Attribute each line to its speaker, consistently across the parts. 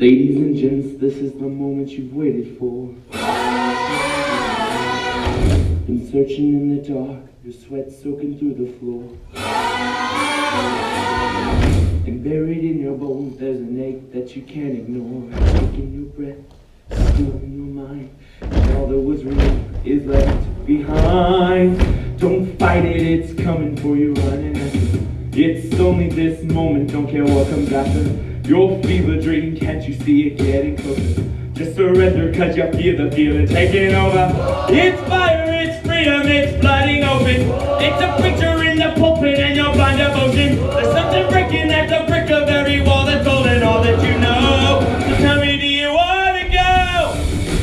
Speaker 1: Ladies and gents, this is the moment you've waited for. Been searching in the dark, your sweat soaking through the floor. And buried in your bones, there's an ache that you can't ignore. Taking your breath, stealing your mind, and all that was real is left behind. Don't fight it, it's coming for you, running after. It's only this moment, don't care what comes after. Your fever dream, can't you see it getting closer? Just surrender, cause you feel the feeling taking over. It's fire, it's freedom, it's flooding open. It's a preacher in the pulpit and your blind devotion. There's something breaking at the brick of every wall that's holding all that you know. So tell me, do you want to go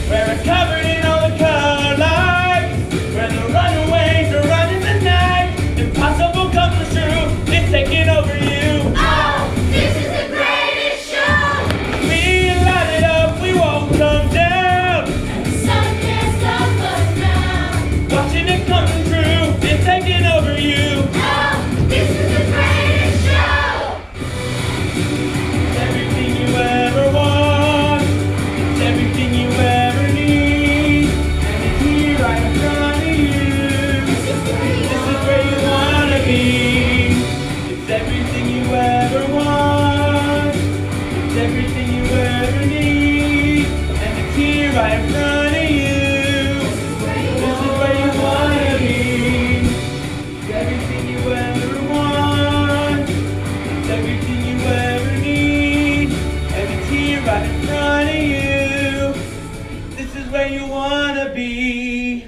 Speaker 1: where it's covered in all the color lights, where the runaways are running the night? Impossible comes true, it's taking over you.
Speaker 2: Oh, this is the greatest show.
Speaker 1: We light it up, we won't come down.
Speaker 2: And the sun can't stop us now.
Speaker 1: Watching it come true, it's taking over you.
Speaker 2: Oh, this is the greatest show.
Speaker 1: It's everything you ever want. It's everything you ever need. And it's here right in front of you. This is where you wanna be. It's everything you ever want. It's everything you ever need. And it's here right in front of you. This is where you wanna be. It's everything you ever want. It's everything you ever need. And it's here right in front of you. This is where you wanna be.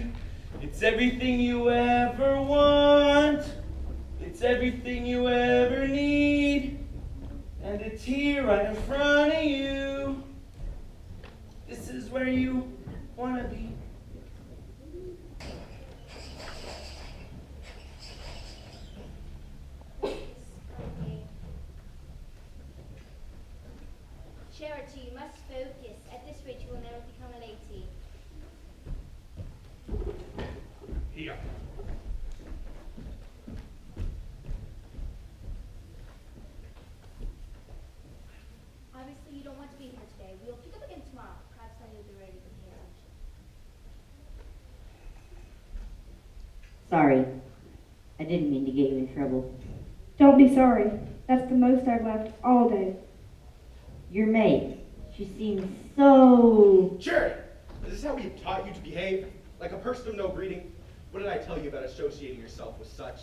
Speaker 1: It's everything you ever want. It's everything you ever need. And it's here right in front of you. This is where you wanna be.
Speaker 3: Charity, you must focus. At this rate, you will never become a lady.
Speaker 4: Here.
Speaker 3: Obviously, you don't want to be here today. We'll pick up again tomorrow. Perhaps then you'll be ready to pay attention.
Speaker 5: Sorry. I didn't mean to get you in trouble.
Speaker 6: Don't be sorry. That's the most I've laughed all day.
Speaker 5: Your maid, she seems so...
Speaker 4: Sure. Is this how we've taught you to behave? Like a person of no breeding? What did I tell you about associating yourself with such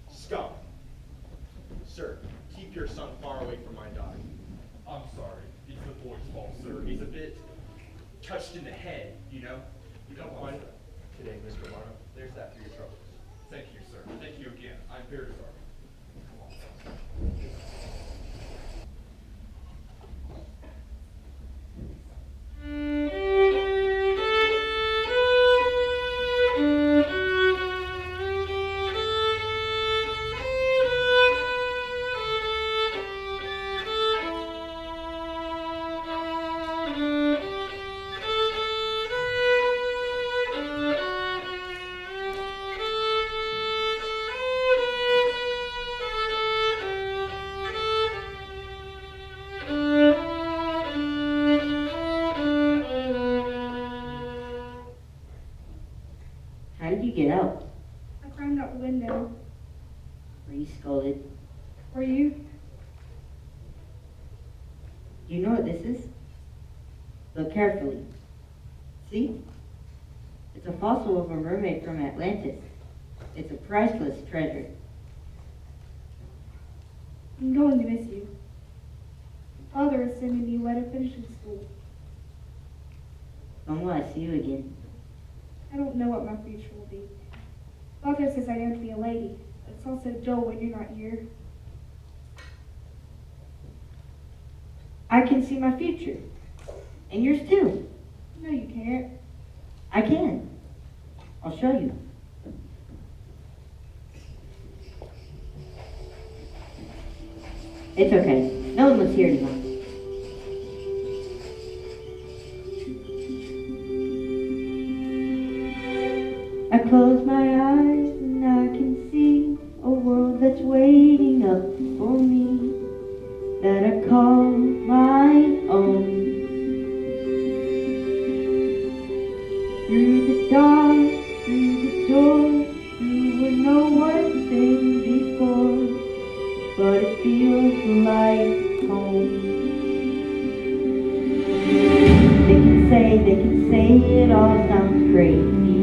Speaker 4: scum? Sir, keep your son far away from my daughter.
Speaker 7: I'm sorry. It's the boy's fault, sir. He's a bit touched in the head, you know?
Speaker 4: You don't mind today, Mr. Morrow. There's that for your troubles.
Speaker 7: Thank you, sir. Thank you again. I'm very sorry.
Speaker 5: How did you get out?
Speaker 6: I climbed out the window.
Speaker 5: Were you scolded?
Speaker 6: Were you?
Speaker 5: Do you know what this is? Look carefully. See? It's a fossil of a mermaid from Atlantis. It's a priceless treasure.
Speaker 6: I'm going to miss you. Father is sending me away to finishing school.
Speaker 5: When will I see you again?
Speaker 6: I don't know what my future will be. Father says I am to be a lady. It's also dull when you're not here.
Speaker 5: I can see my future. And yours too.
Speaker 6: No, you can't.
Speaker 5: I can. I'll show you. It's okay. No one was here tonight. I close my eyes and I can see a world that's waiting up for me that I call my own. Through the dark, through the door, through where no one's been before, but it feels like home. They can say it all sounds crazy.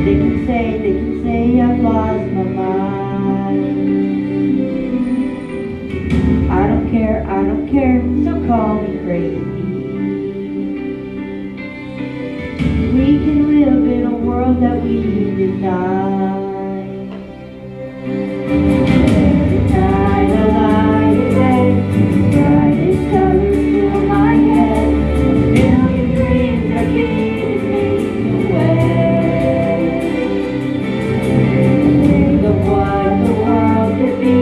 Speaker 5: They can say I've lost my mind. I don't care, so call me crazy. We can live in a world that we design. Every night I lie in bed, brightest colors fill my head. A million dreams are giving away. Think of what the world could be,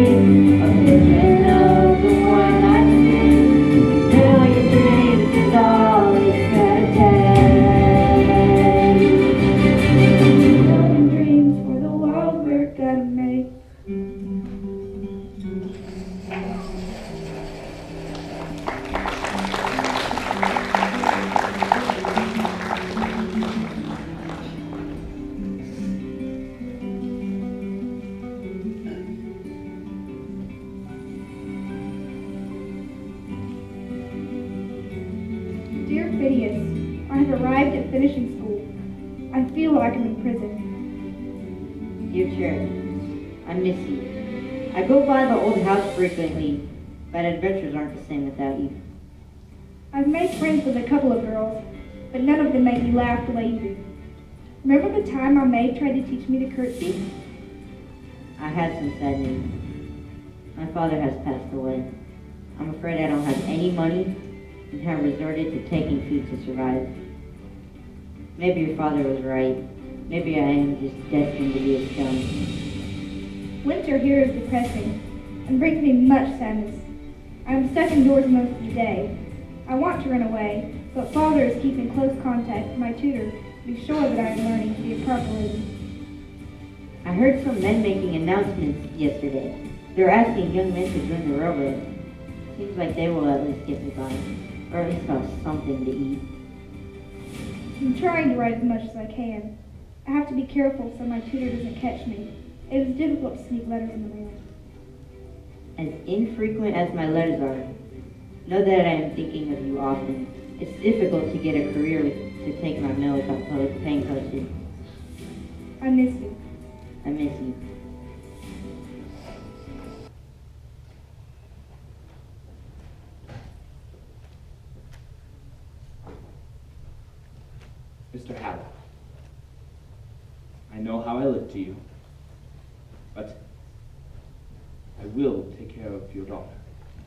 Speaker 5: a vision of the one I see. A million dreams is all it's gotta take. A million dreams for the world we're gonna make.
Speaker 6: Dear Phineas, I have arrived at finishing school. I feel like I'm in prison.
Speaker 5: Dear Charity, I miss you. I go by the old house frequently, but adventures aren't the same without you.
Speaker 6: I've made friends with a couple of girls, but none of them make me laugh the way you do. Remember the time my maid tried to teach me to curtsy?
Speaker 5: I had some sad news. My father has passed away. I'm afraid I don't have any money and have resorted to taking food to survive. Maybe your father was right. Maybe I am just destined to be a scum.
Speaker 6: Winter here is depressing and brings me much sadness. I am stuck indoors most of the day. I want to run away, but Father is keeping close contact with my tutor to be sure that I am learning to be a proper lady.
Speaker 5: I heard some men making announcements yesterday. They're asking young men to join the railroad. Seems like they will at least get me by, or at least have something to eat.
Speaker 6: I'm trying to write as much as I can. I have to be careful so my tutor doesn't catch me. It is difficult to sneak letters in the mail.
Speaker 5: As infrequent as my letters are, know that I am thinking of you often. It's difficult to get a career to take my mail without paying postage.
Speaker 6: I miss you.
Speaker 5: I miss you.
Speaker 1: Mr. Harriman, I know how I look to you, but I will take care of your daughter.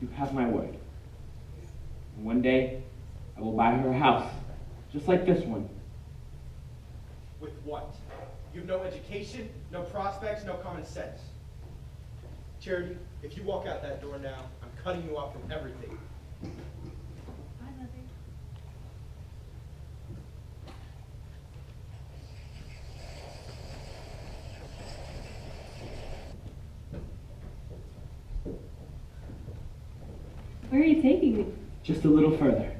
Speaker 1: You have my word. And one day, I will buy her a house, just like this one.
Speaker 4: With what? You've no education, no prospects, no common sense. Charity, if you walk out that door now, I'm cutting you off from everything.
Speaker 6: Where are you taking me?
Speaker 1: Just a little further.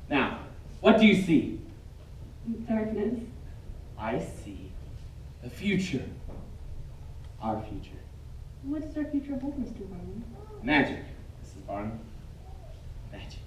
Speaker 1: Now, what do you see?
Speaker 6: Darkness.
Speaker 1: I see the future. Our future.
Speaker 6: What does our future hold, Mr. Harriman?
Speaker 1: Magic, Mrs. Barnum. Magic.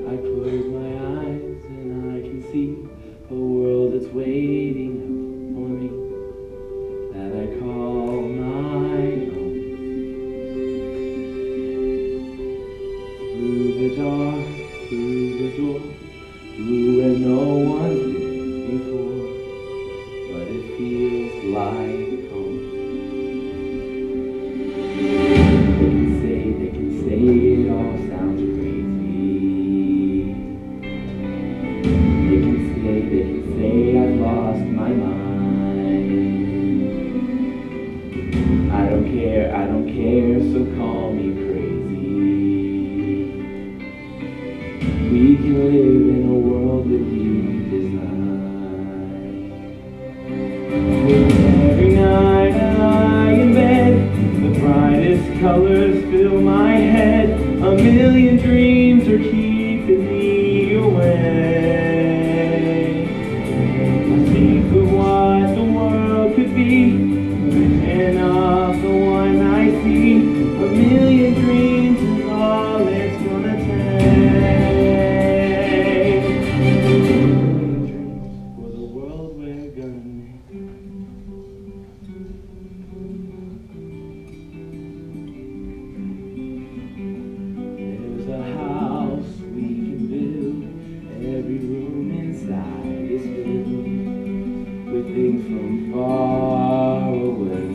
Speaker 1: I close my eyes and I can see a world that's waiting out for me that I call my own. Through the dark, through the door, through where no one's been before, but it feels like home. They can say it all sounds crazy. They can say I've lost my mind. I don't care, so call me crazy. we can live in a world that we design. Every night I lie in bed, the brightest colors fill my head. A million dreams are keeping me awake. I think of what the world could be, and of the one I see. A million dreams is all it's gonna take. A million dreams for the world we're gonna make. There's a house we can build. Every room inside is filled with things from far away.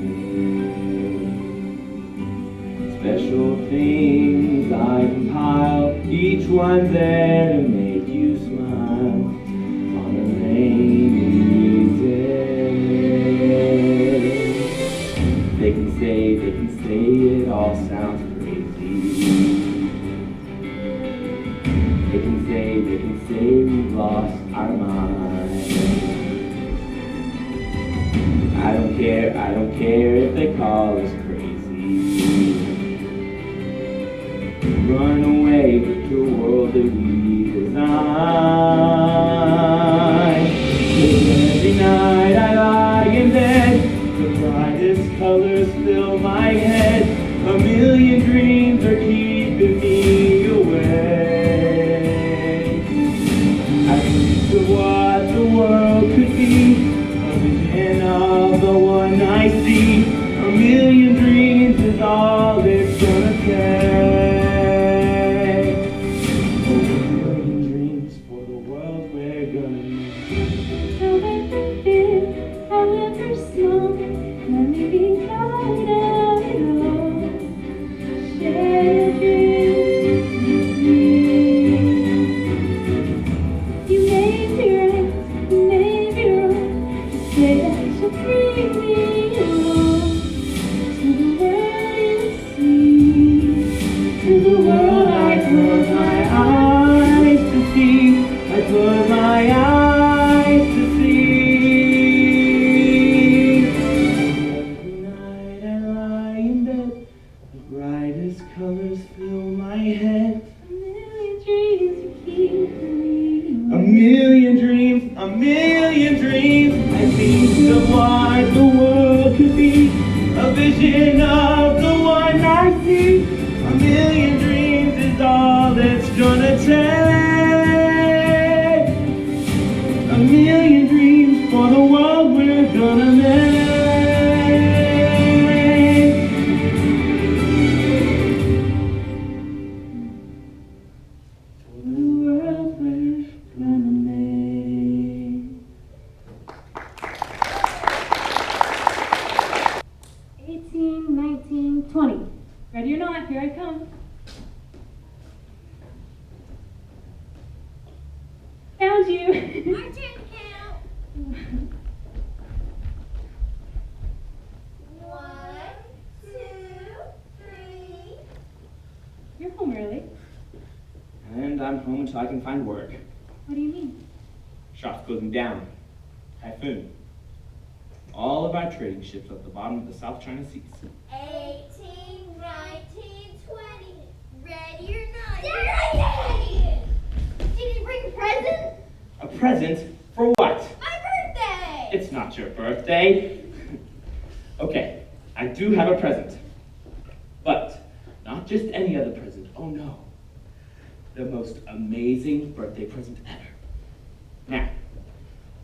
Speaker 1: Special things I compile, each one there to make you smile on a rainy day. They can say it all sounds crazy. They can say we've lost our minds. I don't care if they call us crazy. Run away with the world that we design. 'Cause every night I lie in bed, the brightest colors fill my head. A million dreams are keeping me awake. I think of what the world could be, a vision of the one I see. A million dreams is all it's gonna take. A million dreams for the world we're gonna make.
Speaker 6: However big, however small, let me be part of it all. Share dreams with me. You may be right, you may be wrong. Just say that you'll bring me along to the world you see, to the world I close my eyes to see.
Speaker 1: I close my eyes to see. Every night I lie in bed, the brightest colors fill my head.
Speaker 6: A million dreams are keeping me
Speaker 1: A million dreams, a million dreams. I think of what the world could be, a vision of the one I see. A million dreams is all it's gonna take. A million dreams for the world we're gonna make. For the world we're gonna make.
Speaker 6: 18, 19, 20. Ready or not, here I come. Found you.
Speaker 3: My turn to count. 1, 2, 3.
Speaker 6: You're home early.
Speaker 1: And I'm home until I can find work.
Speaker 6: What do you mean?
Speaker 1: Shop's closing down. Typhoon. All of our trading ships at the bottom of the South China Seas.
Speaker 3: 18, 19, 20. Ready or not? Daddy! Did you bring a present?
Speaker 1: A present? For what?
Speaker 3: My birthday!
Speaker 1: It's not your birthday. Okay, I do have a present. But not just any other present. Oh no. The most amazing birthday present ever. Now,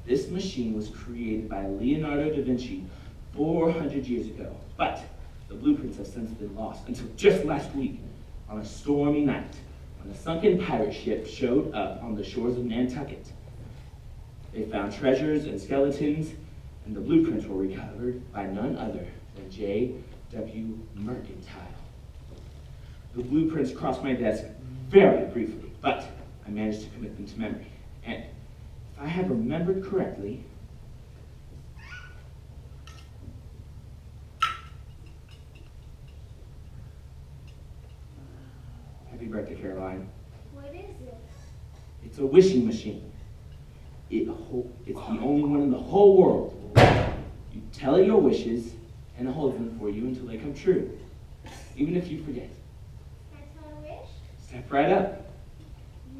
Speaker 1: this machine was created by Leonardo da Vinci 400 years ago. But the blueprints have since been lost until just last week on a stormy night when a sunken pirate ship showed up on the shores of Nantucket. They found treasures and skeletons, and the blueprints were recovered by none other than J.W. Mercantile. The blueprints crossed my desk very briefly, but I managed to commit them to memory. And if I have remembered correctly, happy birthday, Caroline.
Speaker 3: What is it?
Speaker 1: It's a wishing machine. It's the only one in the whole world. You tell it your wishes, and it holds them for you until they come true, even if you forget.
Speaker 3: Can I tell a wish?
Speaker 1: Step right up.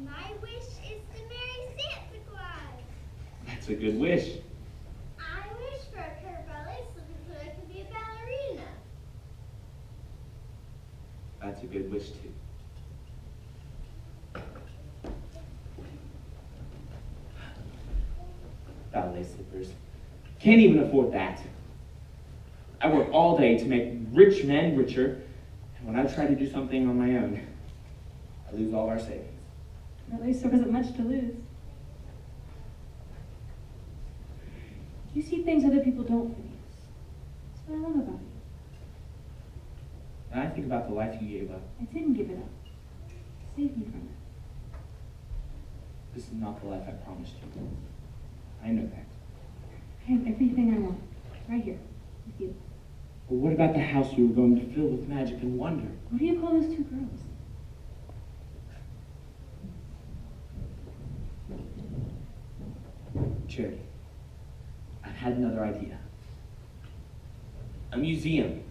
Speaker 3: My wish is to marry Santa Claus.
Speaker 1: That's a good wish.
Speaker 3: I wish for a pair of ballet slippers so I can be a ballerina.
Speaker 1: That's a good wish, too. Ballet slippers. Can't even afford that. I work all day to make rich men richer, and when I try to do something on my own, I lose all our savings.
Speaker 6: At least there wasn't much to lose. You see things other people don't, Phineas. That's what I love about you.
Speaker 1: And I think about the life you gave up.
Speaker 6: I didn't give it up. Save me from it.
Speaker 1: This is not the life I promised you. I know that.
Speaker 6: I have everything I want, right here, with you.
Speaker 1: But what about the house we were going to fill with magic and wonder?
Speaker 6: What do you call those two girls?
Speaker 1: Charity, I've had another idea. A museum.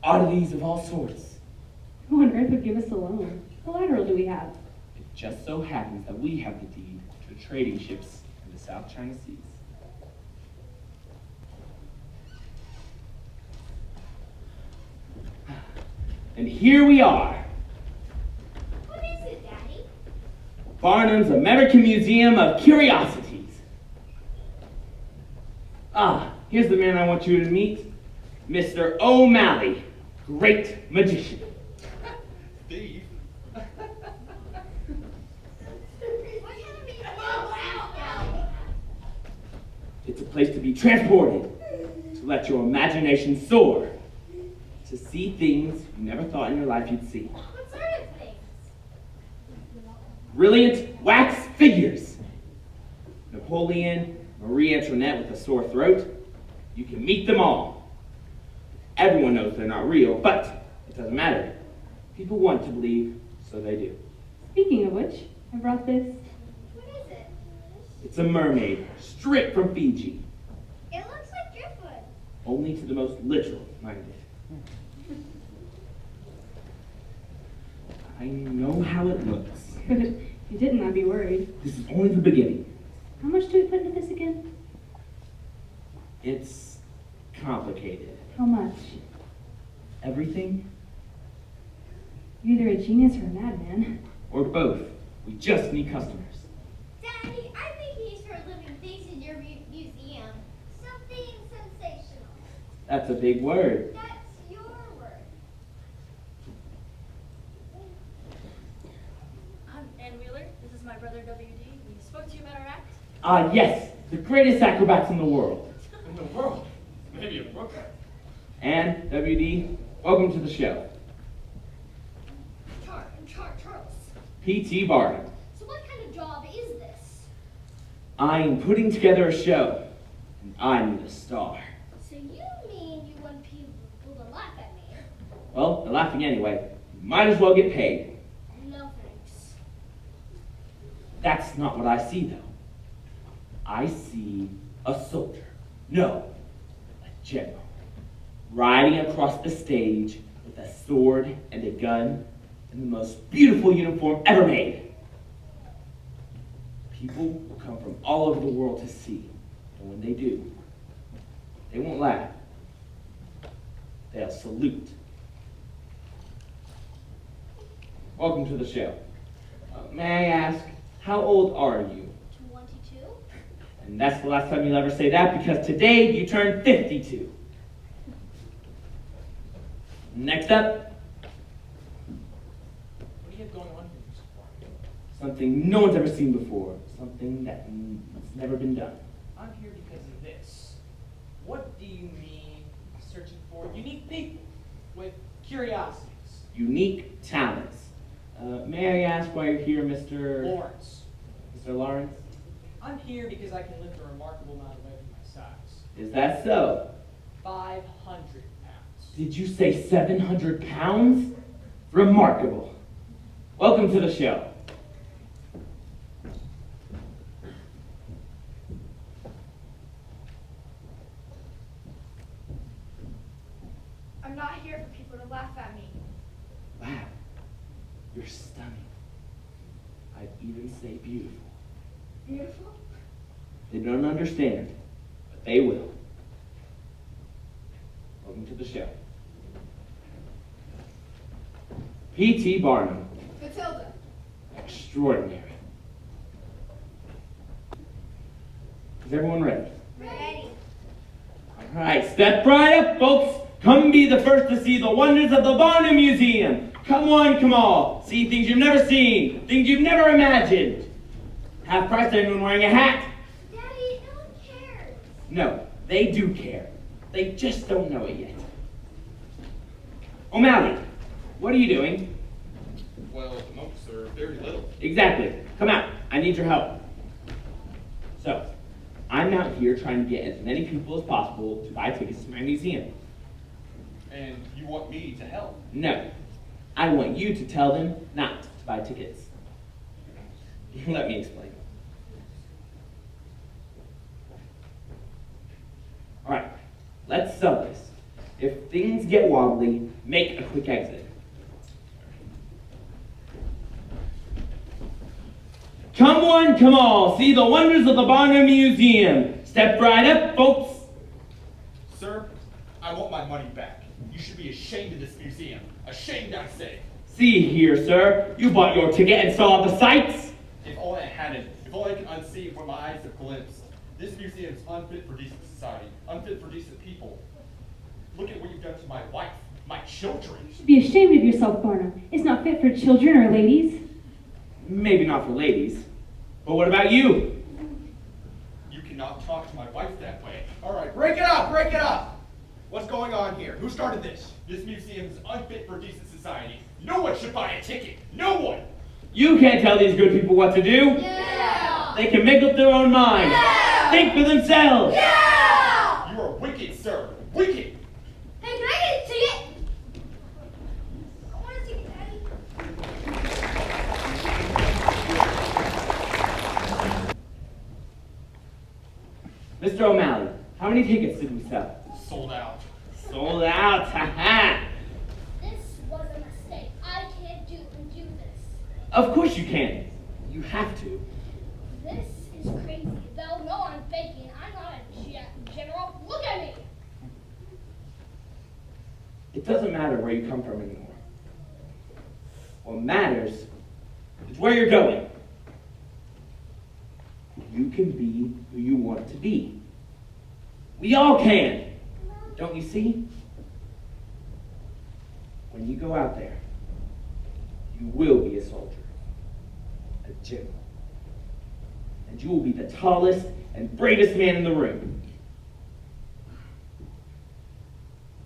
Speaker 1: Oddities of all sorts.
Speaker 6: Who on earth would give us a loan? What collateral do we have?
Speaker 1: It just so happens that we have the deed to trading ships in the South China Seas. And here we are.
Speaker 3: What is it, Daddy?
Speaker 1: Barnum's American Museum of Curiosities. Ah, here's the man I want you to meet. Mr. O'Malley, great magician.
Speaker 7: Thief.
Speaker 3: What kind of museum is Daddy?
Speaker 1: It's a place to be transported, to let your imagination soar, to see things you never thought in your life you'd see.
Speaker 3: What sort of things?
Speaker 1: Brilliant wax figures. Napoleon, Marie Antoinette with a sore throat. You can meet them all. Everyone knows they're not real, but it doesn't matter. People want to believe, so they do.
Speaker 6: Speaking of which, I brought this.
Speaker 3: What is it?
Speaker 1: It's a mermaid, straight from Fiji.
Speaker 3: It looks like driftwood.
Speaker 1: Only to the most literal minded. I know how it looks.
Speaker 6: Good. If you didn't, I'd be worried.
Speaker 1: This is only the beginning.
Speaker 6: How much do we put into this again?
Speaker 1: It's complicated.
Speaker 6: How much?
Speaker 1: Everything,
Speaker 6: You're either a genius or a madman.
Speaker 1: or both. We just need customers.
Speaker 3: Daddy, I think you should start living things in your museum. Something sensational.
Speaker 1: That's a big word.
Speaker 3: That's your word.
Speaker 8: I'm Ann Wheeler. This is my brother WD. We spoke to you about our act.
Speaker 1: Ah, yes, the greatest acrobats in the world.
Speaker 7: In the world. Maybe in Brooklyn.
Speaker 1: And WD, welcome to the show.
Speaker 3: Charles.
Speaker 1: P.T. Barnum.
Speaker 3: So what kind of job is this?
Speaker 1: I'm putting together a show, and I need a star.
Speaker 3: So you mean you want people to laugh at me?
Speaker 1: Well, they're laughing anyway. You might as well get paid.
Speaker 3: No thanks.
Speaker 1: That's not what I see, though. I see a soldier. No, a general. Riding across the stage with a sword and a gun in the most beautiful uniform ever made. People will come from all over the world to see, and when they do, they won't laugh. They'll salute. Welcome to the show. May I ask, how old are you?
Speaker 3: 22?
Speaker 1: And that's the last time you'll ever say that, because today you turn 52. Next up,
Speaker 7: What do you have going on here, Mr. Barnum?
Speaker 1: something no one's ever seen before, something that's never been done.
Speaker 9: I'm here because of this. What do you mean searching for unique people with curiosities?
Speaker 1: Unique talents. May I ask why you're here, Mr.
Speaker 9: Lawrence.
Speaker 1: Mr. Lawrence?
Speaker 9: I'm here because I can lift a remarkable amount of weight for my size.
Speaker 1: Is that so?
Speaker 9: 500 pounds.
Speaker 1: Did you say 700 pounds? Remarkable. Welcome to the show. You're stunning. I'd even say beautiful.
Speaker 6: Beautiful?
Speaker 1: They don't understand, but they will. Welcome to the show. P.T. Barnum.
Speaker 6: Matilda.
Speaker 1: Extraordinary. Is everyone ready?
Speaker 3: Ready.
Speaker 1: All right, step right up, folks. Come be the first to see the wonders of the Barnum Museum. Come one, come all. See things you've never seen, things you've never imagined. Half price to anyone wearing a hat.
Speaker 3: Daddy, no one cares.
Speaker 1: No, they do care. They just don't know it yet. O'Malley, what are you doing?
Speaker 7: Well, at the moment, sir, very little.
Speaker 1: Exactly. Come out. I need your help. So, I'm out here trying to get as many people as possible to buy tickets to my museum.
Speaker 7: And you want me to help?
Speaker 1: No. I want you to tell them not to buy tickets. Let me explain. All right. Let's sell this. If things get wobbly, make a quick exit. Come one, come all, see the wonders of the Barnum Museum. Step right up, folks.
Speaker 7: Sir, I want my money back. You should be ashamed of this museum. Ashamed, I say.
Speaker 1: See here, sir, you bought your ticket and saw the sights.
Speaker 7: If only I hadn't, if only I could unsee it what my eyes have glimpsed. This museum is unfit for decent society, unfit for decent people. Look at what you've done to my wife, my children.
Speaker 10: You should be ashamed of yourself, Barnum. It's not fit for children or ladies.
Speaker 1: Maybe not for ladies, but what about you?
Speaker 7: You cannot talk to my wife that way.
Speaker 4: All right, break it up, break it up. What's going on here? Who started this?
Speaker 7: This museum is unfit for decent society. No one should buy a ticket. No one.
Speaker 1: You can't tell these good people what to do.
Speaker 3: Yeah.
Speaker 1: They can make up their own minds.
Speaker 3: Yeah.
Speaker 1: Think for themselves.
Speaker 3: Yeah.
Speaker 7: You are wicked, sir. Wicked.
Speaker 3: Hey, can I get a ticket? I want a ticket, Daddy.
Speaker 1: Mr. O'Malley, how many tickets did we sell?
Speaker 7: Sold out.
Speaker 1: Sold out. Ha
Speaker 3: This was a mistake. I can't do this.
Speaker 1: Of course you can. You have to.
Speaker 3: This is crazy. They'll know I'm faking. I'm not a general. Look at me.
Speaker 1: It doesn't matter where you come from anymore. What matters is where you're going. You can be who you want to be. We all can. Don't you see? When you go out there, you will be a soldier, a general, and you will be the tallest and bravest man in the room.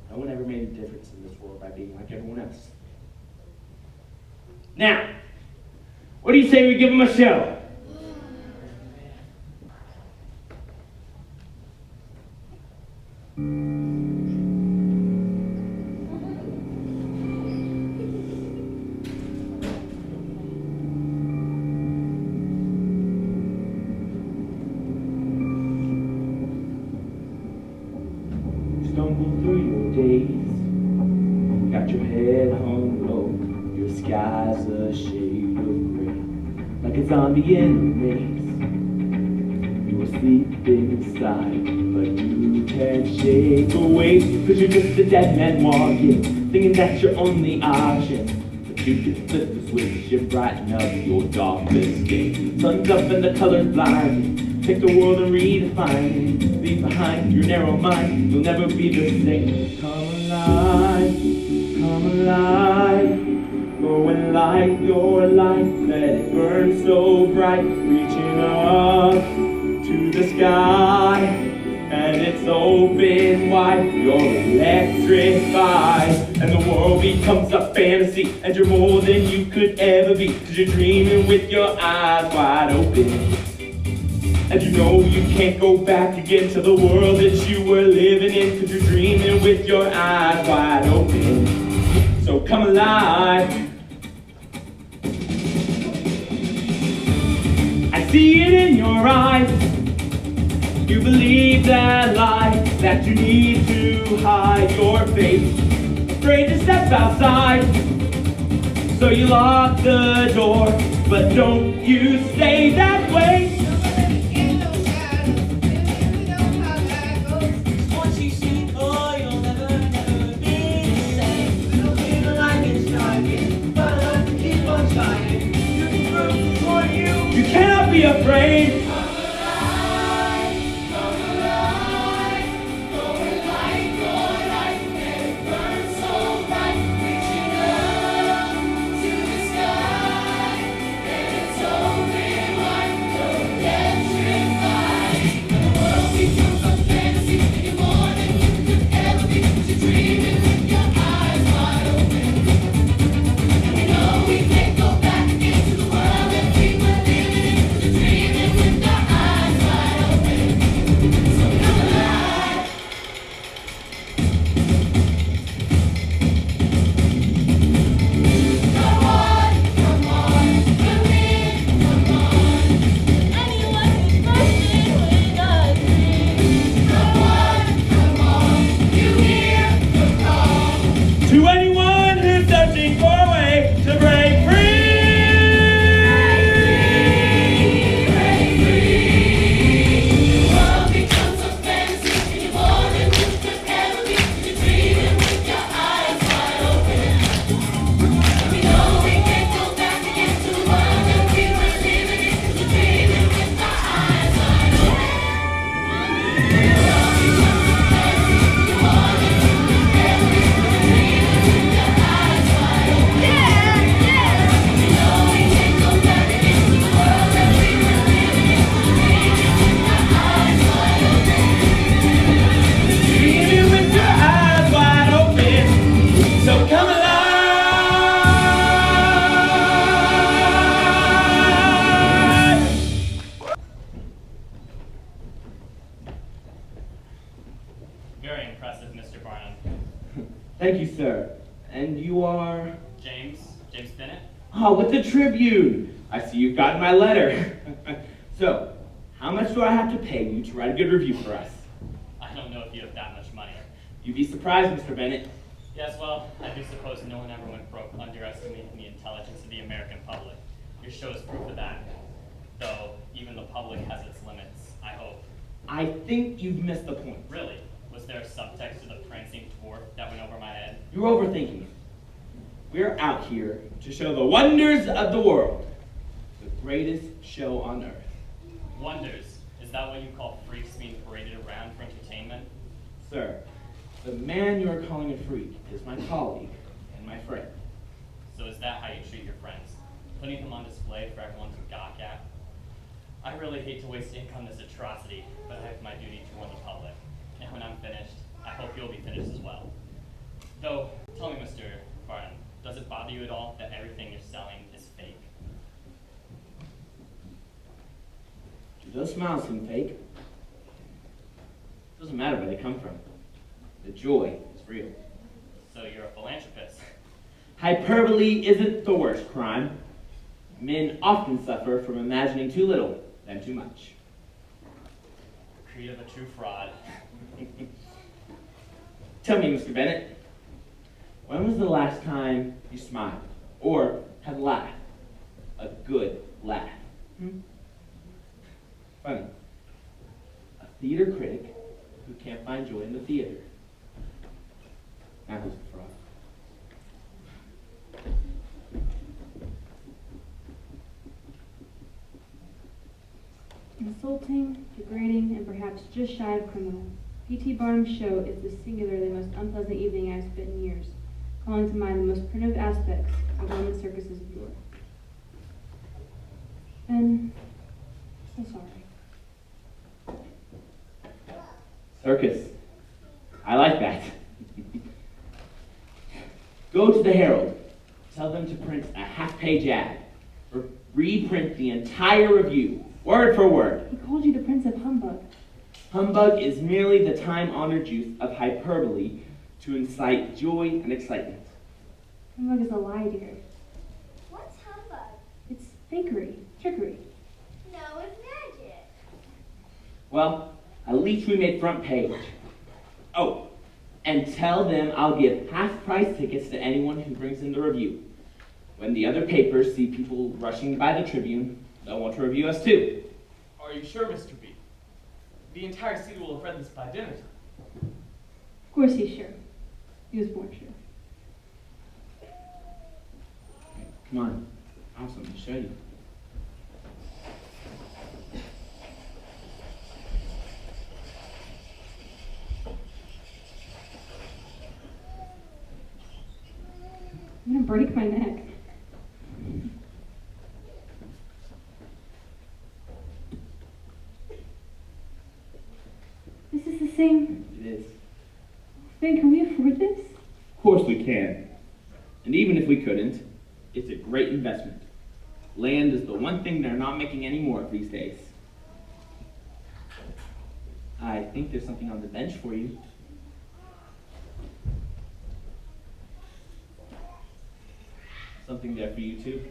Speaker 1: No one ever made a difference in this world by being like everyone else. Now, what do you say we give them a show? Stumble through your days, got your head hung low, your sky's a shade of gray, like a zombie in a maze. You're sleeping inside, but you can't shake awake, 'cause you're just a dead man walking, thinking that's your only option. But you can flip the switch and brighten up your darkest day. Sun's up and the colors blind. Take the world and redefine it. Leave behind your narrow mind. You'll never be the same. Come alive, come alive. Go and light your light. Let it burn so bright. Reaching up to the sky. And it's open wide. You're electrified. And the world becomes a fantasy. And you're more than you could ever be. 'Cause you're dreaming with your eyes wide open. And you know you can't go back again to the world that you were living in, 'cause you're dreaming with your eyes wide open. So come alive. I see it in your eyes. You believe that lie, that you need to hide your face. Afraid to step outside. So you lock the door, but don't you stay that way.
Speaker 9: Once you see, oh, you'll never, never be the same. Little bit of light is shining, but I have to keep on shining. You can prove for you.
Speaker 1: You cannot be afraid. To anyone who's searching for a way to break free. Dreaming with your eyes wide open. So come alive.
Speaker 11: Very impressive, Mr. Barnum.
Speaker 1: Thank you, sir. And you are?
Speaker 11: James Bennett?
Speaker 1: Oh, with the Tribune. I see you've gotten my letter. So, how much do I have to pay you to write a good review for us?
Speaker 11: I don't know if you have that much money.
Speaker 1: You'd be surprised, Mr. Bennett.
Speaker 11: Yes, well, I do suppose no one ever went broke underestimating the intelligence of the American public. Your show is proof of that. Though, even the public has its limits, I hope.
Speaker 1: I think you've missed the point.
Speaker 11: Really? Was there a subtext to the prancing dwarf that went over my head?
Speaker 1: You're overthinking it. We're out here to show the wonders of the world. The greatest show on earth.
Speaker 11: Wonders. Is that what you call freaks being paraded around for entertainment?
Speaker 1: Sir, the man you are calling a freak is my colleague and my friend.
Speaker 11: So is that how you treat your friends? Putting them on display for everyone to gawk at? I really hate to waste ink on this atrocity, but I have my duty to warn the public. And when I'm finished, I hope you'll be finished as well. Though, tell me, Mr. Barnum, does it bother you at all that everything you're selling is fake?
Speaker 1: Do those smiles seem fake? Doesn't matter where they come from. The joy is real.
Speaker 11: So you're a philanthropist.
Speaker 1: Hyperbole isn't the worst crime. Men often suffer from imagining too little than too much.
Speaker 11: Creed of a true fraud.
Speaker 1: Tell me, Mr. Bennett, when was the last time you smiled or had a laugh? A good laugh. Funny. A theater critic who can't find joy in the theater. Now who's the fraud?
Speaker 10: Insulting, degrading, and perhaps just shy of criminal. P.T. Barnum's show is the singularly most unpleasant evening I've spent in years, calling to mind the most primitive aspects of Roman circuses of yore. Ben, so sorry.
Speaker 1: Circus. I like that. Go to the Herald. Tell them to print a half-page ad. Or reprint the entire review, word for word.
Speaker 10: He called you the Prince of Humbug.
Speaker 1: Humbug is merely the time-honored use of hyperbole to incite joy and excitement.
Speaker 10: Humbug is a lie, dear.
Speaker 3: What's humbug?
Speaker 10: It's fakery, trickery.
Speaker 3: No, it's magic.
Speaker 1: Well, at least we made front page. Oh, and tell them I'll give half-price tickets to anyone who brings in the review. When the other papers see people rushing by the Tribune, they'll want to review us too.
Speaker 11: Are you sure, Mr. B? The entire city will have read this by dinner time.
Speaker 10: Of course he's sure. He was born sure.
Speaker 1: Come on, I have something to show you.
Speaker 10: I'm gonna break my neck. This is the same
Speaker 1: It is.
Speaker 10: thing. Can we afford this?
Speaker 1: Of course we can. And even if we couldn't, it's a great investment. Land is the one thing they're not making any more of these days. I think there's something on the bench for you. Something there for you too.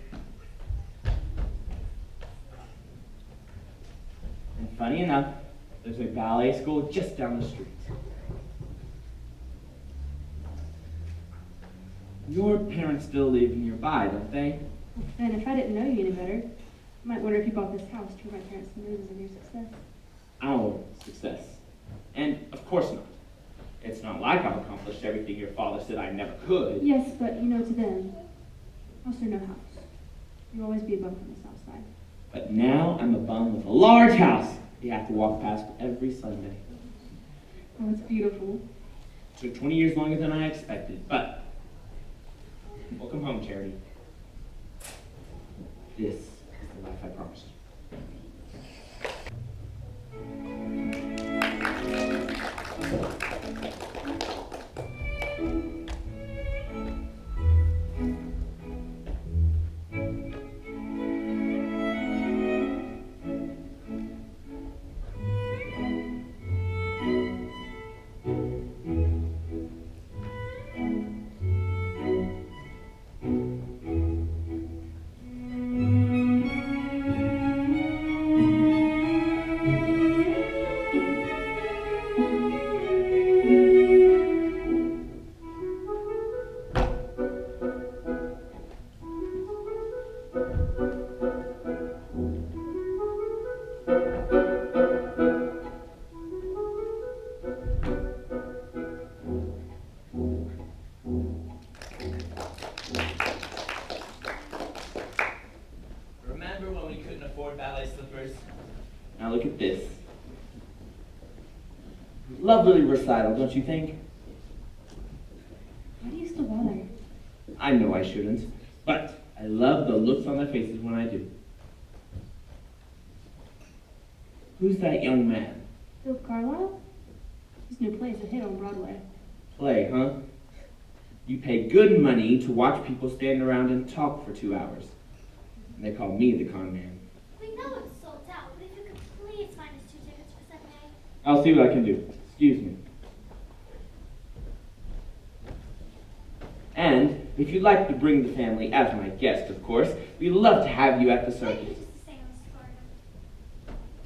Speaker 1: And funny enough, there's a ballet school just down the street. Your parents still live nearby, don't they?
Speaker 10: Then if I didn't know you any better, I might wonder if you bought this house to my parents' moves and your success.
Speaker 1: Our success. And of course not. It's not like I've accomplished everything your father said I never could.
Speaker 10: Yes, but you know, to them, house or no house, you'll always be a bum on the south side.
Speaker 1: But now I'm a bum with a large house you have to walk past every Sunday.
Speaker 10: Oh, it's beautiful.
Speaker 1: It took 20 years longer than I expected, but welcome home, Charity. This is the life I promised you. Remember when we couldn't afford ballet slippers? Now look at this. Lovely recital, don't you think?
Speaker 10: Why do you still bother?
Speaker 1: I know I shouldn't, but I love the looks on their faces when I do. Who's that young man?
Speaker 10: Philip Carlisle? His new play is a hit on Broadway.
Speaker 1: Play, huh? You pay good money to watch people stand around and talk for 2 hours. And they call me the con man.
Speaker 3: We know it's sold out, but if you could please find us 2 tickets for Sunday.
Speaker 1: I'll see what I can do. Excuse me. And if you'd like to bring the family as my guest, of course, we'd love to have you at the
Speaker 3: Maybe
Speaker 1: circus.
Speaker 3: just to say on Sparta.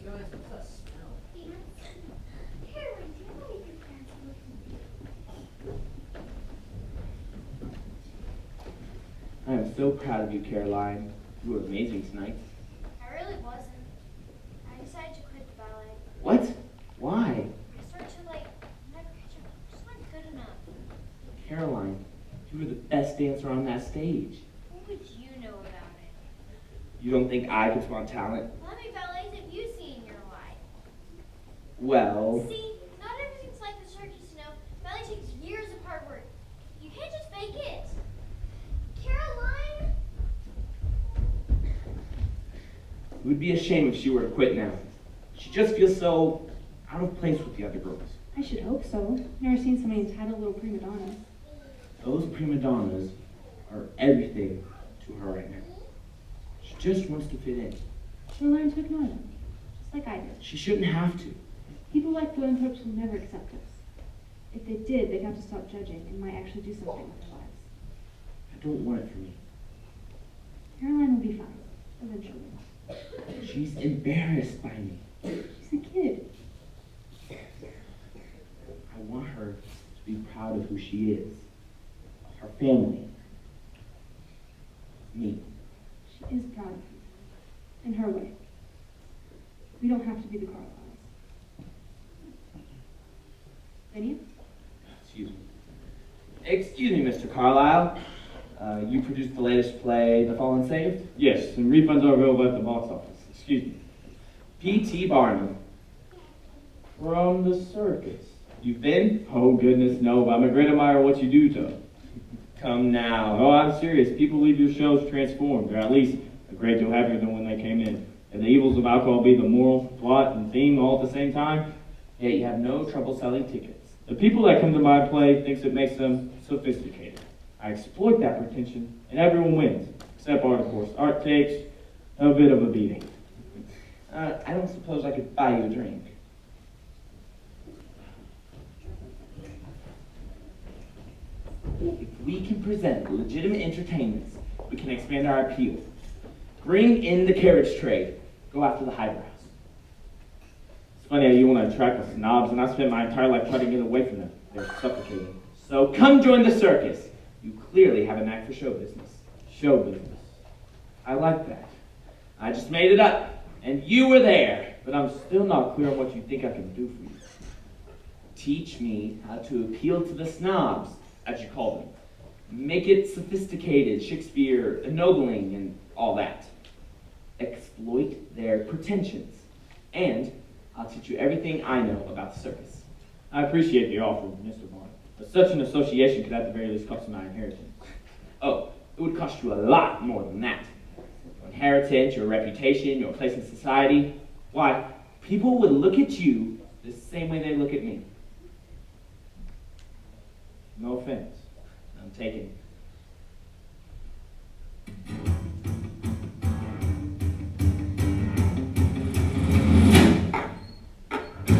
Speaker 9: Guys, what's that smell?
Speaker 3: Harriman, do you know if your parents are looking?
Speaker 1: I am so proud of you, Caroline. You were amazing tonight.
Speaker 3: I really wasn't. I decided to quit the ballet.
Speaker 1: What? Why?
Speaker 3: I started to never catch up. It just wasn't good enough.
Speaker 1: Caroline, you were the best dancer on that stage.
Speaker 3: What would you know about it?
Speaker 1: You don't think I could spot talent?
Speaker 3: How many ballets have you seen in your life?
Speaker 1: Well,
Speaker 3: See, not everything's like the circus, you know. Ballet takes years of hard work. You can't just fake it. Caroline?
Speaker 1: it would be a shame if she were to quit now. She just feels so out of place with the other girls.
Speaker 10: I should hope so. Never seen so many entitled little prima donnas.
Speaker 1: Those prima donnas are everything to her right now. She just wants to fit in.
Speaker 10: She'll learn to ignore them, just like I did.
Speaker 1: She shouldn't have to.
Speaker 10: People like the Winthrops will never accept us. If they did, they'd have to stop judging and might actually do something with their lives.
Speaker 1: I don't want it for me.
Speaker 10: Caroline will be fine, eventually.
Speaker 1: She's embarrassed by me.
Speaker 10: She's a kid.
Speaker 1: I want her to be proud of who she is, of her family.
Speaker 10: is proud of you, in her way. We don't have to be the Carlyles. Vinny?
Speaker 1: Excuse me. Excuse me, Mr. Carlyle. You produced the latest play, The Fallen Saved?
Speaker 12: Yes, and refunds are available at the box office. Excuse me.
Speaker 1: P.T. Barnum.
Speaker 12: From the circus.
Speaker 1: You've been?
Speaker 12: Oh, goodness, no, but I'm a great admirer of what you do, Joe.
Speaker 1: Come now.
Speaker 12: Oh, I'm serious. People leave your shows transformed, or at least a great deal happier than when they came in. And the evils of alcohol be the moral, plot, and theme all at the same time.
Speaker 1: Yet you have no trouble selling tickets.
Speaker 12: The people that come to my play thinks it makes them sophisticated. I exploit that pretension, and everyone wins. Except art, of course. Art takes a bit of a beating.
Speaker 1: I don't suppose I could buy you a drink. If we can present legitimate entertainments, we can expand our appeal. Bring in the carriage trade. Go after the highbrows.
Speaker 12: It's funny how you want to attract the snobs, and I spent my entire life trying to get away from them. They're suffocating.
Speaker 1: So come join the circus. You clearly have a knack for show business.
Speaker 12: Show business.
Speaker 1: I like that. I just made it up, and you were there.
Speaker 12: But I'm still not clear on what you think I can do for you.
Speaker 1: Teach me how to appeal to the snobs, as you call them. Make it sophisticated, Shakespeare, ennobling, and all that. Exploit their pretensions. And I'll teach you everything I know about the circus.
Speaker 12: I appreciate the offer, Mr. Barnum, but such an association could at the very least cost my inheritance.
Speaker 1: Oh, it would cost you a lot more than that. Your inheritance, your reputation, your place in society. Why, people would look at you the same way they look at me.
Speaker 12: No offense.
Speaker 1: I'm taken.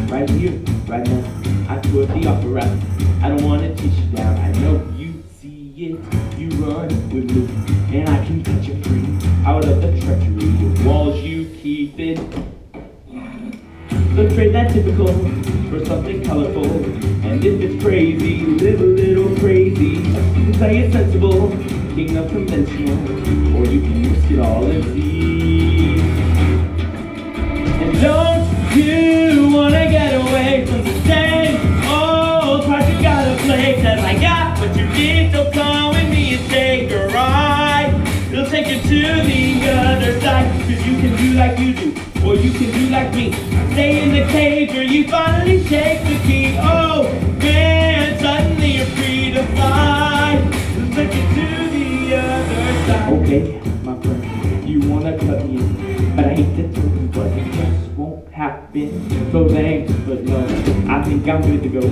Speaker 1: Right here, right now, I put the offer out. I don't want to teach you down. I know you see it. You run with me, and I can cut you free out of the treachery of walls you keep it. So trade that typical for something colorful. And if it's crazy, live a little crazy. Play it sensible, king of conventional, or you can risk it all and see. And don't you wanna get away from the same old part you gotta play? 'Cause I got what you need, so come with me and take a ride. It'll take you to the other side. 'Cause you can do like you do, or you can do like me. Stay in the cage or you finally take the key. Oh man, suddenly you're free to fly. It'll take you to the other side. Okay, my friend, you wanna cut me in, but I hate to tell you, but it just won't happen. So thanks, but no, I think I'm good to go.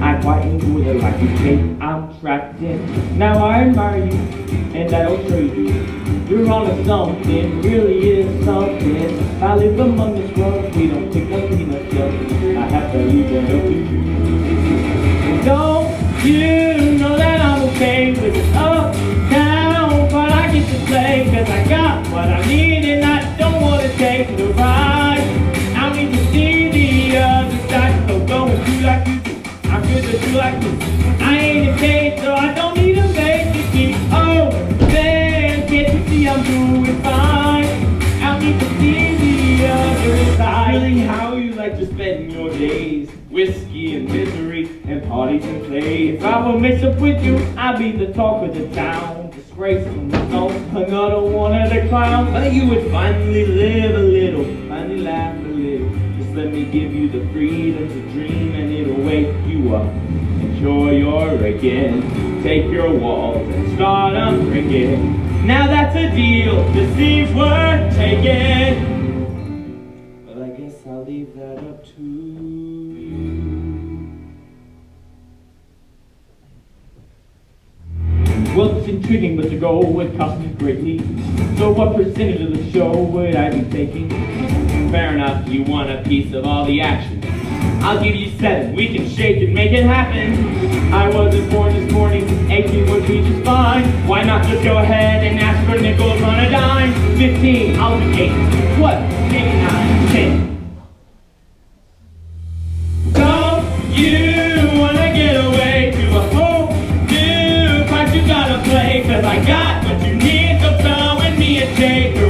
Speaker 1: I quite enjoy the life you take. I'm trapped in. Now I admire you, and that'll show you. You're on to something, really is something. I live among the scrubs, we don't pick up peanut shells. I have to leave it up to you. And don't you know that I'm okay with it up, down, but I get to play, 'cause I got what I need and I don't want to take the ride. I need to see the other side, so go and do like you do. I'm good to do like this. I ain't a cage, so I don't need a vacancy. Oh, man, can't you see I'm doing fine? I need to see the other side. Really, how you like to spend your days? Whiskey and misery and parties and play. If I were mixed up with you, I'd be the talk of the town. Disgrace from the song, another one of the clowns. But you would finally live a little, finally laugh a little. Just let me give you the freedom to dream, and it'll wake you up. Enjoy your again. Take your walls and start unbreaking. Now that's a deal that seems worth taking. But I guess I'll leave that up to you. Well, it's intriguing, but to go would cost me greatly. So what percentage of the show would I be taking? Fair enough, you want a piece of all the action. I'll give you 7, we can shake and make it happen. I wasn't born this morning, 18 would be just fine. Why not just go ahead and ask for nickels on a dime? 15, I'll do 8. What? Maybe 9, 10. Don't you wanna get away to a whole new part you gotta play? 'Cause I got what you need, so come with me and take a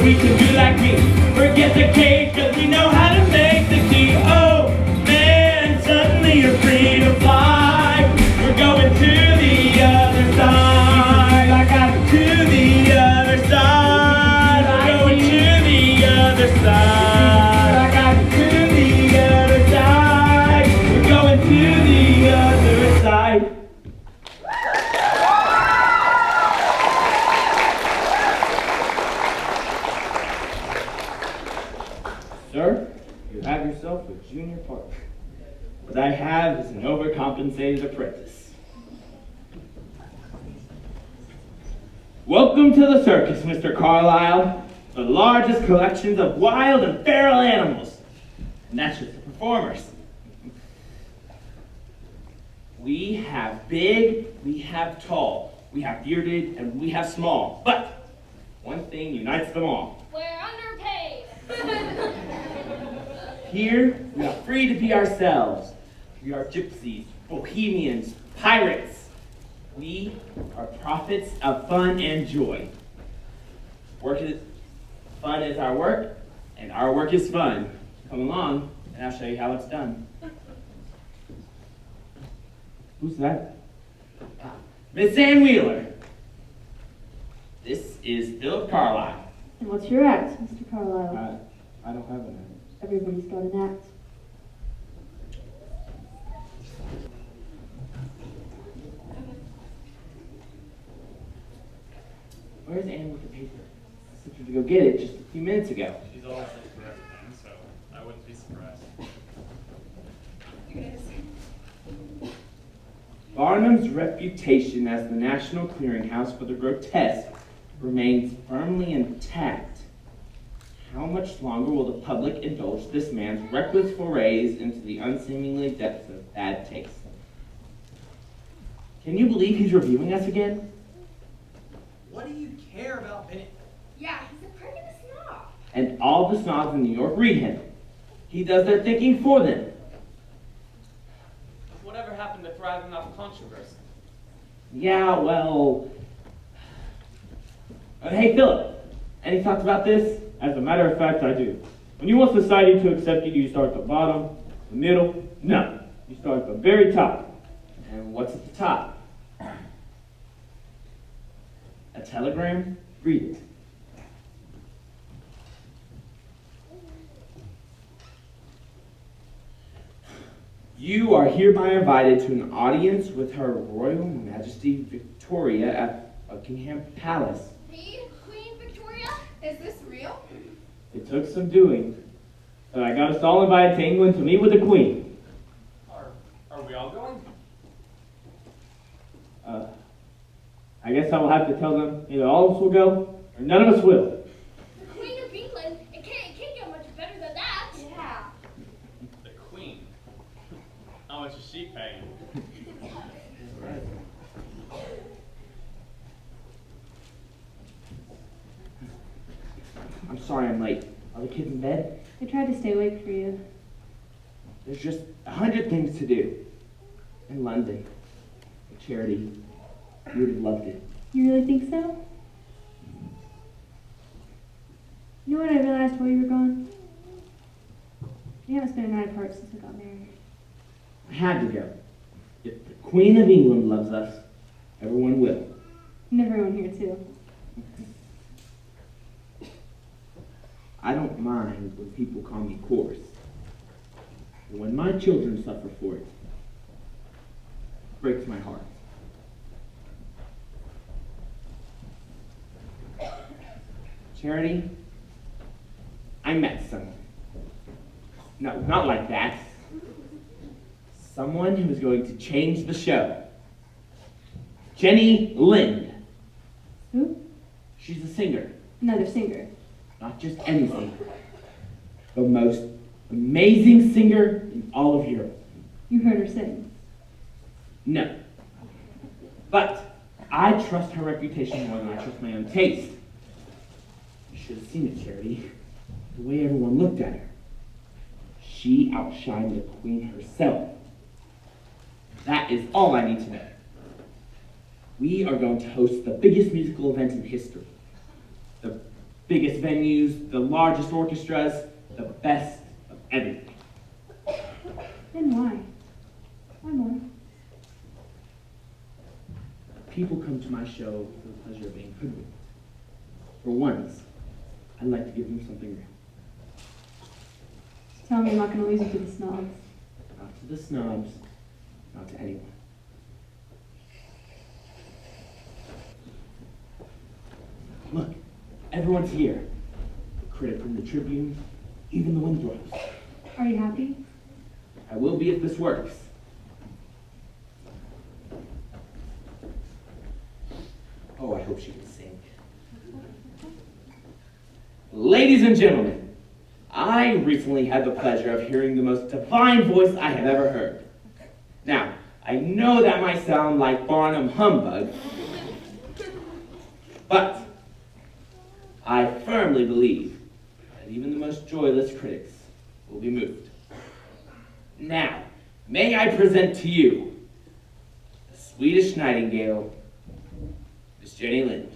Speaker 1: we can do like me. Forget the cage, cause we know how to make the key. Oh man, suddenly you're free to fly. We're going to the other side. I got it to the other side. We're going to the other side. I got it to the other side. We're going to the other side.
Speaker 12: Sir, you have yourself a junior partner. What I have is an overcompensated apprentice. Welcome to the circus, Mr. Carlisle. The largest collections of wild and feral animals. And that's just the performers. We have big, we have tall, we have bearded, and we have small. But one thing unites them all.
Speaker 3: We're underpaid.
Speaker 12: Here, we are free to be ourselves. We are gypsies, bohemians, pirates. We are prophets of fun and joy. Fun is our work, and our work is fun. Come along, and I'll show you how it's done. Who's that? Miss Ann Wheeler. This is Philip Carlisle.
Speaker 10: And what's your act, Mr. Carlisle?
Speaker 12: I don't have an act.
Speaker 10: Everybody's got an act.
Speaker 12: Where's Ann with the paper? I sent her to go get it just a few minutes ago.
Speaker 11: She's always late for everything, so I wouldn't be surprised.
Speaker 12: Barnum's reputation as the national clearinghouse for the grotesque remains firmly intact. How much longer will the public indulge this man's reckless forays into the unseemly depths of bad taste? Can you believe he's reviewing us again?
Speaker 9: What do you care about Bennett?
Speaker 3: Yeah, he's a pretty snob.
Speaker 12: And all the snobs in New York read him. He does their thinking for them.
Speaker 11: Whatever happened to thriving off controversy?
Speaker 12: Yeah, well... hey, Philip, any thoughts about this?
Speaker 13: As a matter of fact, I do. When you want society to accept you, do you start at the bottom, the middle? No. You start at the very top.
Speaker 12: And what's at the top? A telegram? Read it. You are hereby invited to an audience with Her Royal Majesty Victoria at Buckingham Palace.
Speaker 3: Me, Queen Victoria? Is this real?
Speaker 13: It took some doing, but I got us all invited to England to meet with the Queen.
Speaker 11: Are we all going?
Speaker 13: I guess I will have to tell them either all of us will go, or none of us will.
Speaker 3: The Queen of England? It can't get much better than that. Yeah.
Speaker 11: The Queen? How much is she paying?
Speaker 12: I'm sorry I'm late. Are the kids in bed?
Speaker 10: I tried to stay awake for you.
Speaker 12: There's just 100 things to do. In London. Charity. You would have loved it.
Speaker 10: You really think so? You know what I realized while you were gone? We haven't spent a night apart since we got married.
Speaker 12: I had to go. If the Queen of England loves us, everyone will.
Speaker 10: And everyone here too.
Speaker 12: I don't mind when people call me coarse. But when my children suffer for it, it breaks my heart. Charity, I met someone. No, not like that. Someone who is going to change the show. Jenny Lind.
Speaker 10: Who?
Speaker 12: She's a singer.
Speaker 10: Another singer.
Speaker 12: Not just anything. The most amazing singer in all of Europe.
Speaker 10: You heard her sing.
Speaker 12: No. But I trust her reputation more than I trust my own taste. You should have seen it, Charity. The way everyone looked at her. She outshined the Queen herself. That is all I need to know. We are going to host the biggest musical event in history. The biggest biggest venues, the largest orchestras, the best of everything.
Speaker 10: Then why? Why more?
Speaker 12: People come to my show for the pleasure of being hoodwinked. For once, I'd like to give them something real.
Speaker 10: Tell me I'm not going to lose you to the snobs.
Speaker 12: Not to the snobs, not to anyone. Look, everyone's here. The critic from the Tribune, even the Winthrops.
Speaker 10: Are you happy?
Speaker 12: I will be if this works. Oh, I hope she can sing. Ladies and gentlemen, I recently had the pleasure of hearing the most divine voice I have ever heard. Now, I know that might sound like Barnum humbug, but I firmly believe that even the most joyless critics will be moved. Now, may I present to you the Swedish Nightingale, Miss Jenny Lind.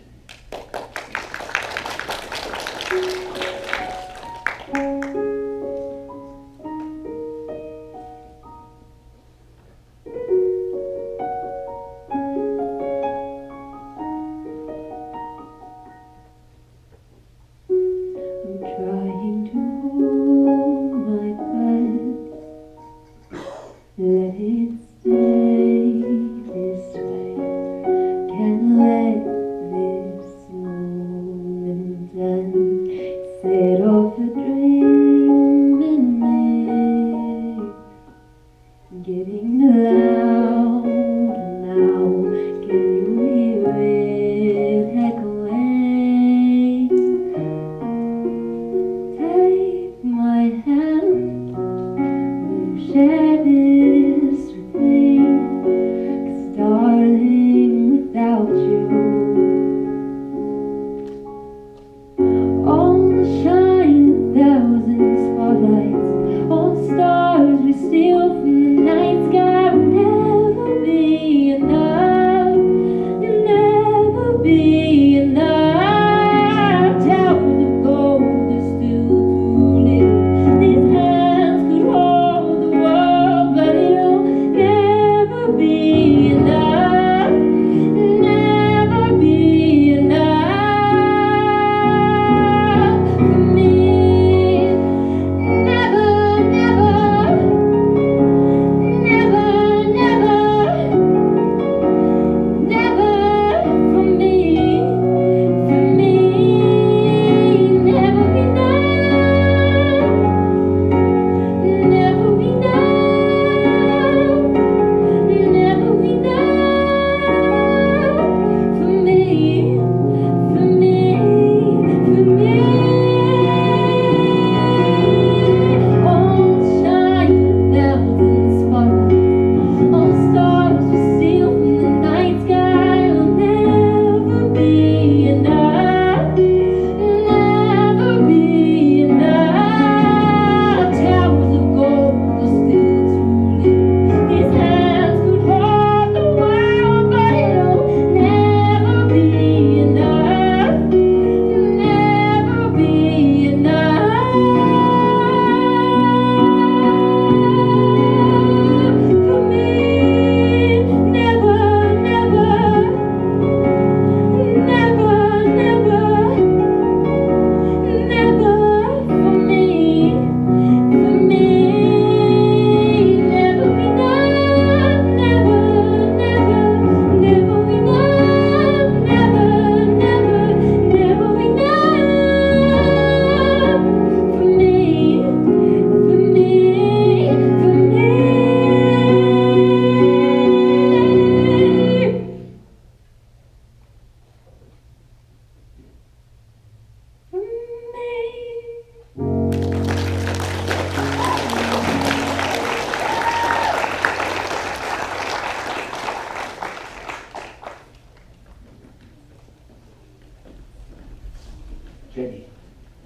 Speaker 12: Jenny,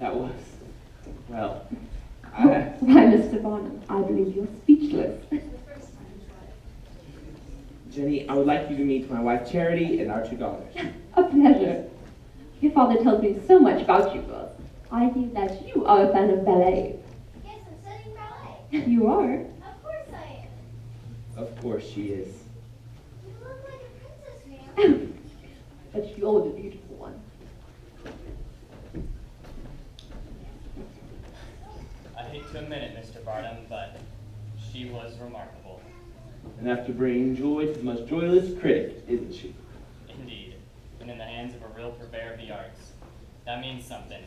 Speaker 12: that was, well,
Speaker 14: Why, Mr. Barnum, I believe you're speechless.
Speaker 12: Jenny, I would like you to meet my wife Charity and our two daughters.
Speaker 14: A pleasure. Your father tells me so much about you both. I hear that you are a fan of ballet.
Speaker 3: Yes, I'm studying ballet.
Speaker 14: You are?
Speaker 3: Of course I am.
Speaker 12: Of course she is.
Speaker 3: You look like a princess, ma'am.
Speaker 14: But you're the beautiful one.
Speaker 11: I hate to admit it, Mr. Barnum, but she was remarkable.
Speaker 12: Enough to bring joy to the most joyless critic, isn't she?
Speaker 11: Indeed, and in the hands of a real purveyor of the arts. That means something.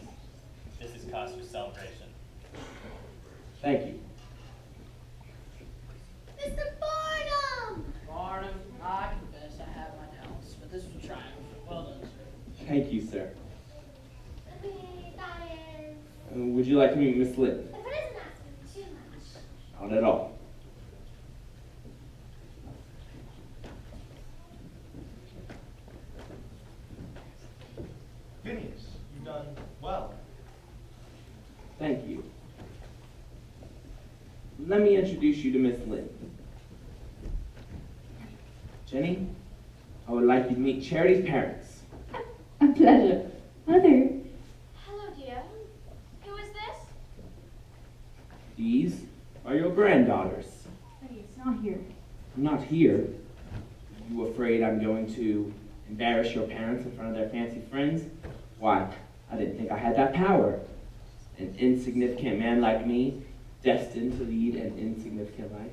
Speaker 11: This is cause for celebration.
Speaker 12: Thank you.
Speaker 3: Mr. Barnum!
Speaker 9: Barnum, I confess I have my doubts, but this was a triumph. Well done, sir.
Speaker 12: Thank you, sir.
Speaker 3: That is...
Speaker 12: Would you like to meet Miss Lynn?
Speaker 3: If it isn't asking too much.
Speaker 12: Not at all.
Speaker 4: Phineas, you've done well.
Speaker 12: Thank you. Let me introduce you to Miss Lynn. Jenny, I would like you to meet Charity's parents.
Speaker 14: A pleasure. Mother.
Speaker 8: Hello, dear. Who is this?
Speaker 12: These are your granddaughters.
Speaker 10: Betty, it's not here.
Speaker 12: I'm not here. Are you afraid I'm going to embarrass your parents in front of their fancy friends? Why, I didn't think I had that power. An insignificant man like me, destined to lead an insignificant life.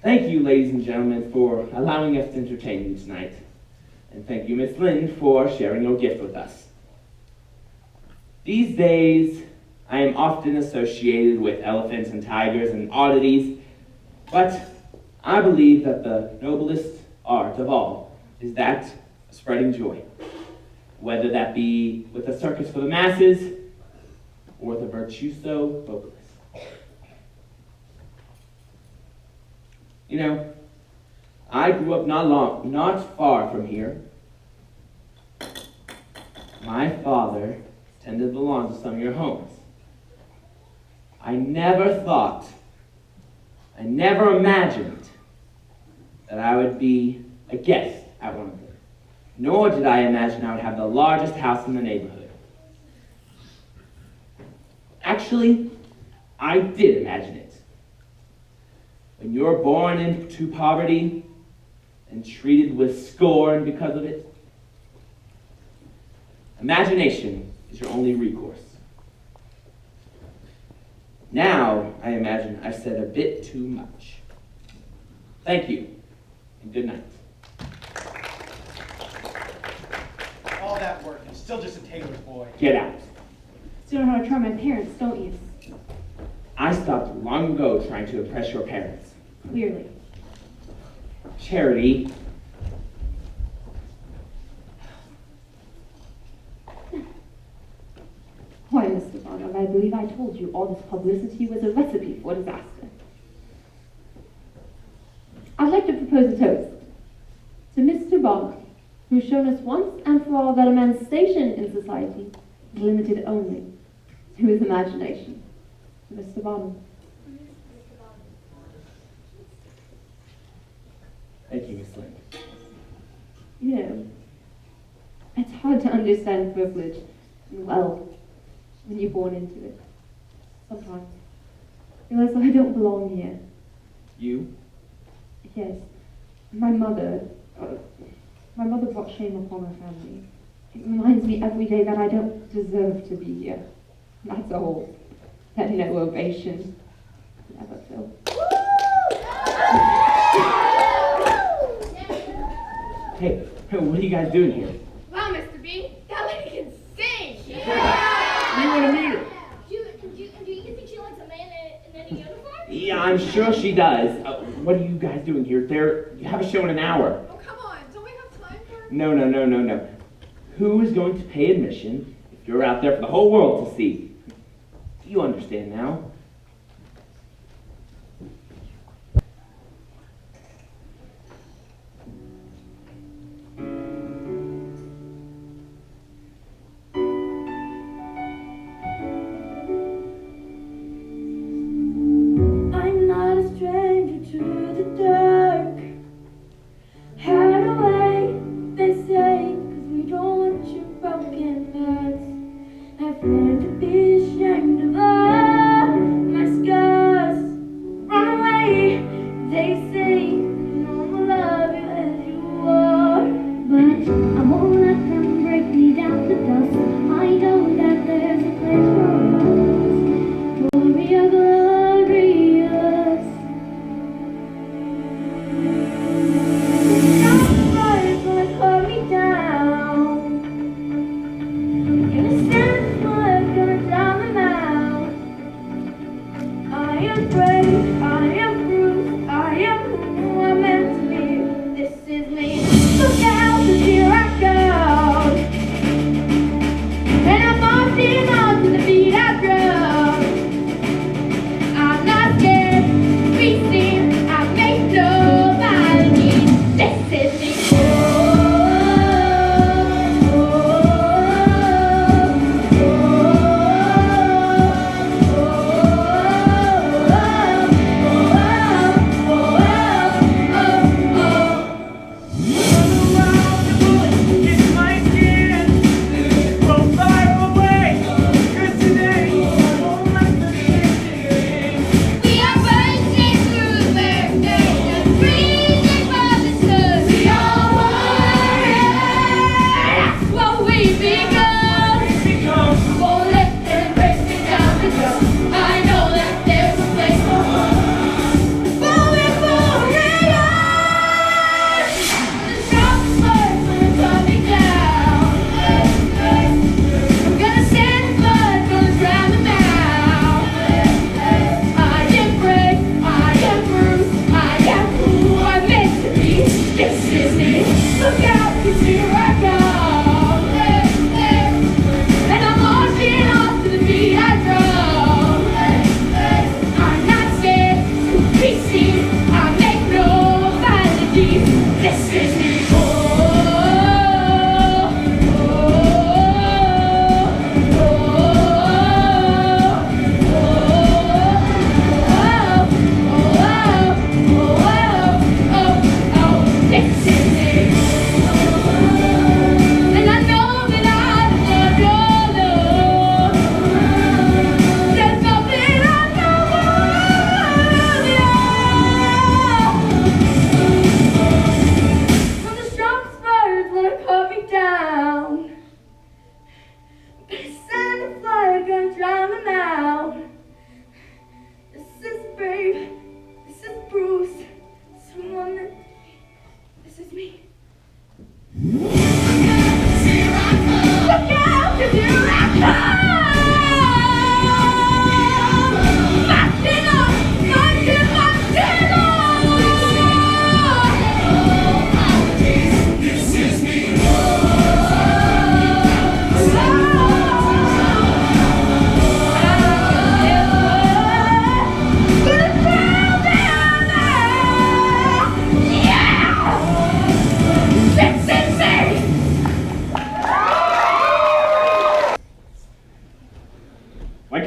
Speaker 12: Thank you, ladies and gentlemen, for allowing us to entertain you tonight. And thank you, Miss Lynn, for sharing your gift with us. These days, I am often associated with elephants and tigers and oddities, but I believe that the noblest art of all is that of spreading joy. Whether that be with a circus for the masses or with a virtuoso vocalist. You know, I grew up not far from here. My father tended the lawns of some of your homes. I never imagined that I would be a guest at one of them. Nor did I imagine I would have the largest house in the neighborhood. Actually, I did imagine it. When you're born into poverty and treated with scorn because of it, imagination is your only recourse. Now, I imagine I've said a bit too much. Thank you, and good night.
Speaker 4: All that work and still just a tailor's boy.
Speaker 12: Get out.
Speaker 10: Still know how to try my parents, don't you?
Speaker 12: I stopped long ago trying to impress your parents.
Speaker 10: Clearly.
Speaker 12: Charity.
Speaker 14: Why, Mr. Barnum, I believe I told you all this publicity was a recipe for disaster. I'd like to propose a toast to Mr. Barnum, who's shown us once and for all that a man's station in society is limited only to his imagination. Mr. Barnum.
Speaker 12: Thank you, Miss Lynn.
Speaker 14: You know, it's hard to understand privilege and wealth when you're born into it. Sometimes. I realize I don't belong here.
Speaker 12: You?
Speaker 14: Yes. My mother brought shame upon her family. It reminds me every day that I don't deserve to be here. That's all. That no ovation. Never feel.
Speaker 12: Hey, what are you guys doing here?
Speaker 3: Wow, Mr. B, that lady can sing!
Speaker 12: You want to meet her?
Speaker 3: Do you think she likes a man in any uniform?
Speaker 12: Yeah, I'm sure she does. What are you guys doing here? You have a show in an hour.
Speaker 3: Oh, come on, don't we have time for...
Speaker 12: No. Who is going to pay admission if you're out there for the whole world to see? You understand now.
Speaker 2: I'm not a stranger to the dark. Hide away, they say, 'cause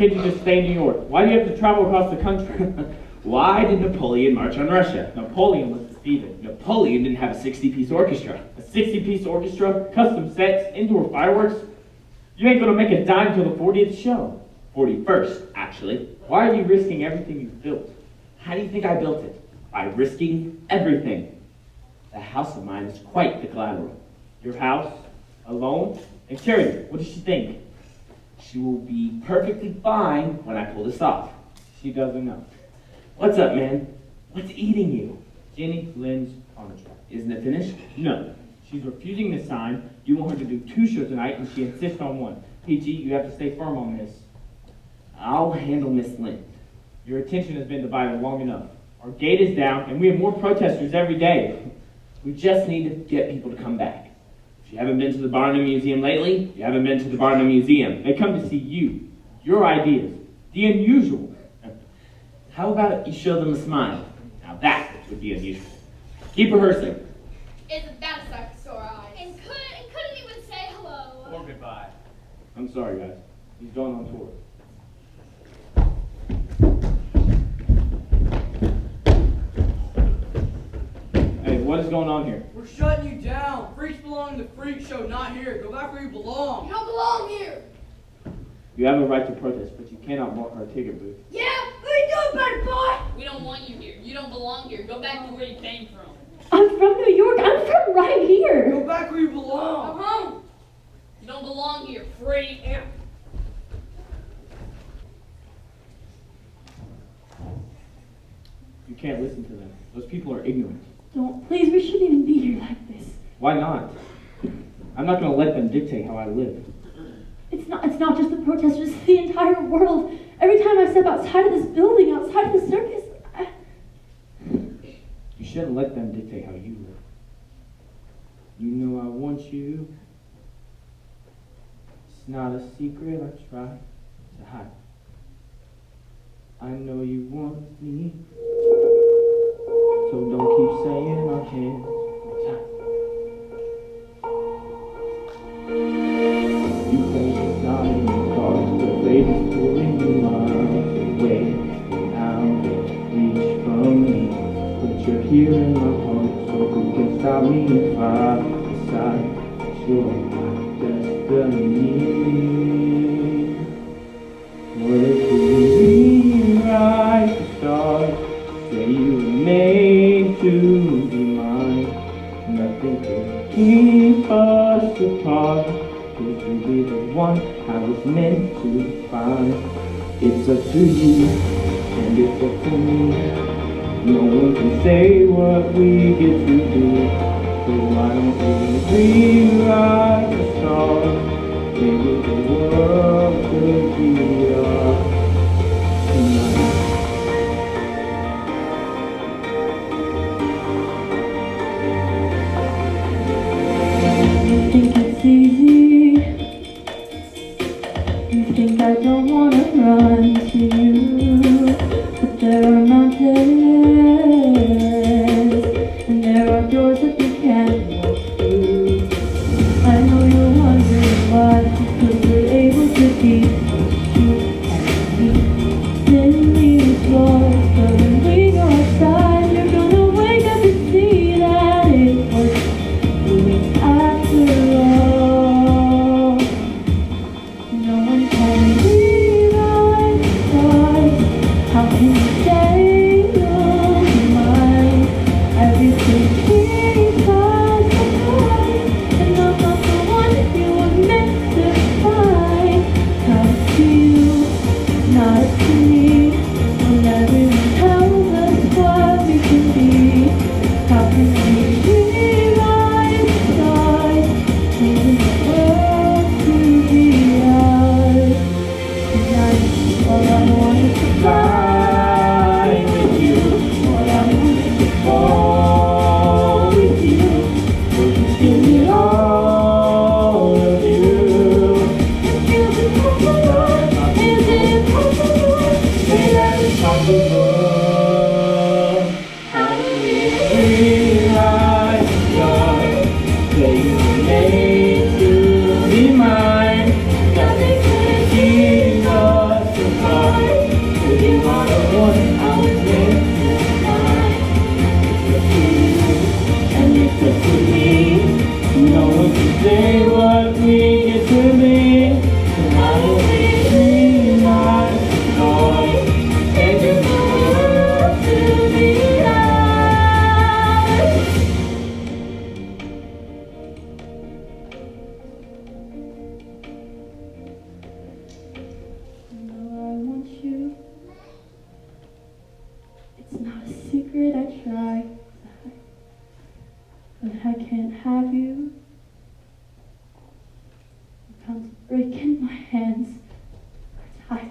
Speaker 13: can't you just stay in New York? Why do you have to travel across the country?
Speaker 12: Why did Napoleon march on Russia?
Speaker 13: Napoleon was defeated.
Speaker 12: Napoleon didn't have a 60-piece orchestra.
Speaker 13: A 60-piece orchestra, custom sets, indoor fireworks. You ain't gonna make a dime till the 40th show.
Speaker 12: 41st, actually.
Speaker 13: Why are you risking everything you've built?
Speaker 12: How do you think I built it? By risking everything. The house of mine is quite the collateral.
Speaker 13: Your house, alone, and Charity, what does she think?
Speaker 12: She will be perfectly fine when I pull this off.
Speaker 13: She doesn't know.
Speaker 12: What's up, man? What's eating you?
Speaker 13: Jenny Lynn's contract.
Speaker 12: Isn't it finished?
Speaker 13: No. She's refusing to sign. You want her to do 2 shows tonight, and she insists on 1. PG, you have to stay firm on this.
Speaker 12: I'll handle Miss Lynn.
Speaker 13: Your attention has been divided long enough. Our gate is down, and we have more protesters every day.
Speaker 12: We just need to get people to come back. If you haven't been to the Barnum Museum lately, you haven't been to the Barnum Museum.
Speaker 13: They come to see you, your ideas, the unusual.
Speaker 12: How about you show them a smile? Now that would be unusual. Keep rehearsing.
Speaker 3: Isn't that a sight for sore eyes? And couldn't even say hello.
Speaker 11: Or goodbye.
Speaker 13: I'm sorry, guys. He's going on tour. Hey, what is going on here?
Speaker 9: We're shutting you down. Freaks belong in the freak show, not here. Go back where you belong.
Speaker 3: You don't belong here.
Speaker 13: You have a right to protest, but you cannot block our ticket booth.
Speaker 3: Yeah, what are you doing, buddy boy?
Speaker 8: We don't want you here. You don't belong here. Go back to where you came from.
Speaker 14: I'm from New York. I'm from right here.
Speaker 9: Go back where you belong.
Speaker 8: Come home. You don't belong here, freak.
Speaker 13: You can't listen to them. Those people are ignorant.
Speaker 14: Don't, please, we shouldn't even be here like this.
Speaker 13: Why not? I'm not going to let them dictate how I live.
Speaker 14: It's not just the protesters, it's the entire world. Every time I step outside of this building, outside of the circus,
Speaker 13: You shouldn't let them dictate how you live. You know I want you. It's not a secret I try to hide. I know you want me, so don't keep saying our hands are tied. You think it's not in your cards, but lady's pulling you miles away. Now reach from me, but you're here in my heart, so who can stop me if I decide that you're my destiny? What if we rewrite the stars? Say you were made to be mine. Nothing can keep us apart. Cause you'll be the one I was meant to find. It's up to you, and it's up to me. No one can say what we get to do. So why don't we rewrite the stars? Maybe the world could be ours tonight. You think it's easy? You think I don't wanna run to you? But there are mountains, and there are doors that you can't walk through. I know you're wondering why, because we're able to be what you
Speaker 10: and I can't have you. The pounds break in my hands. It's tied.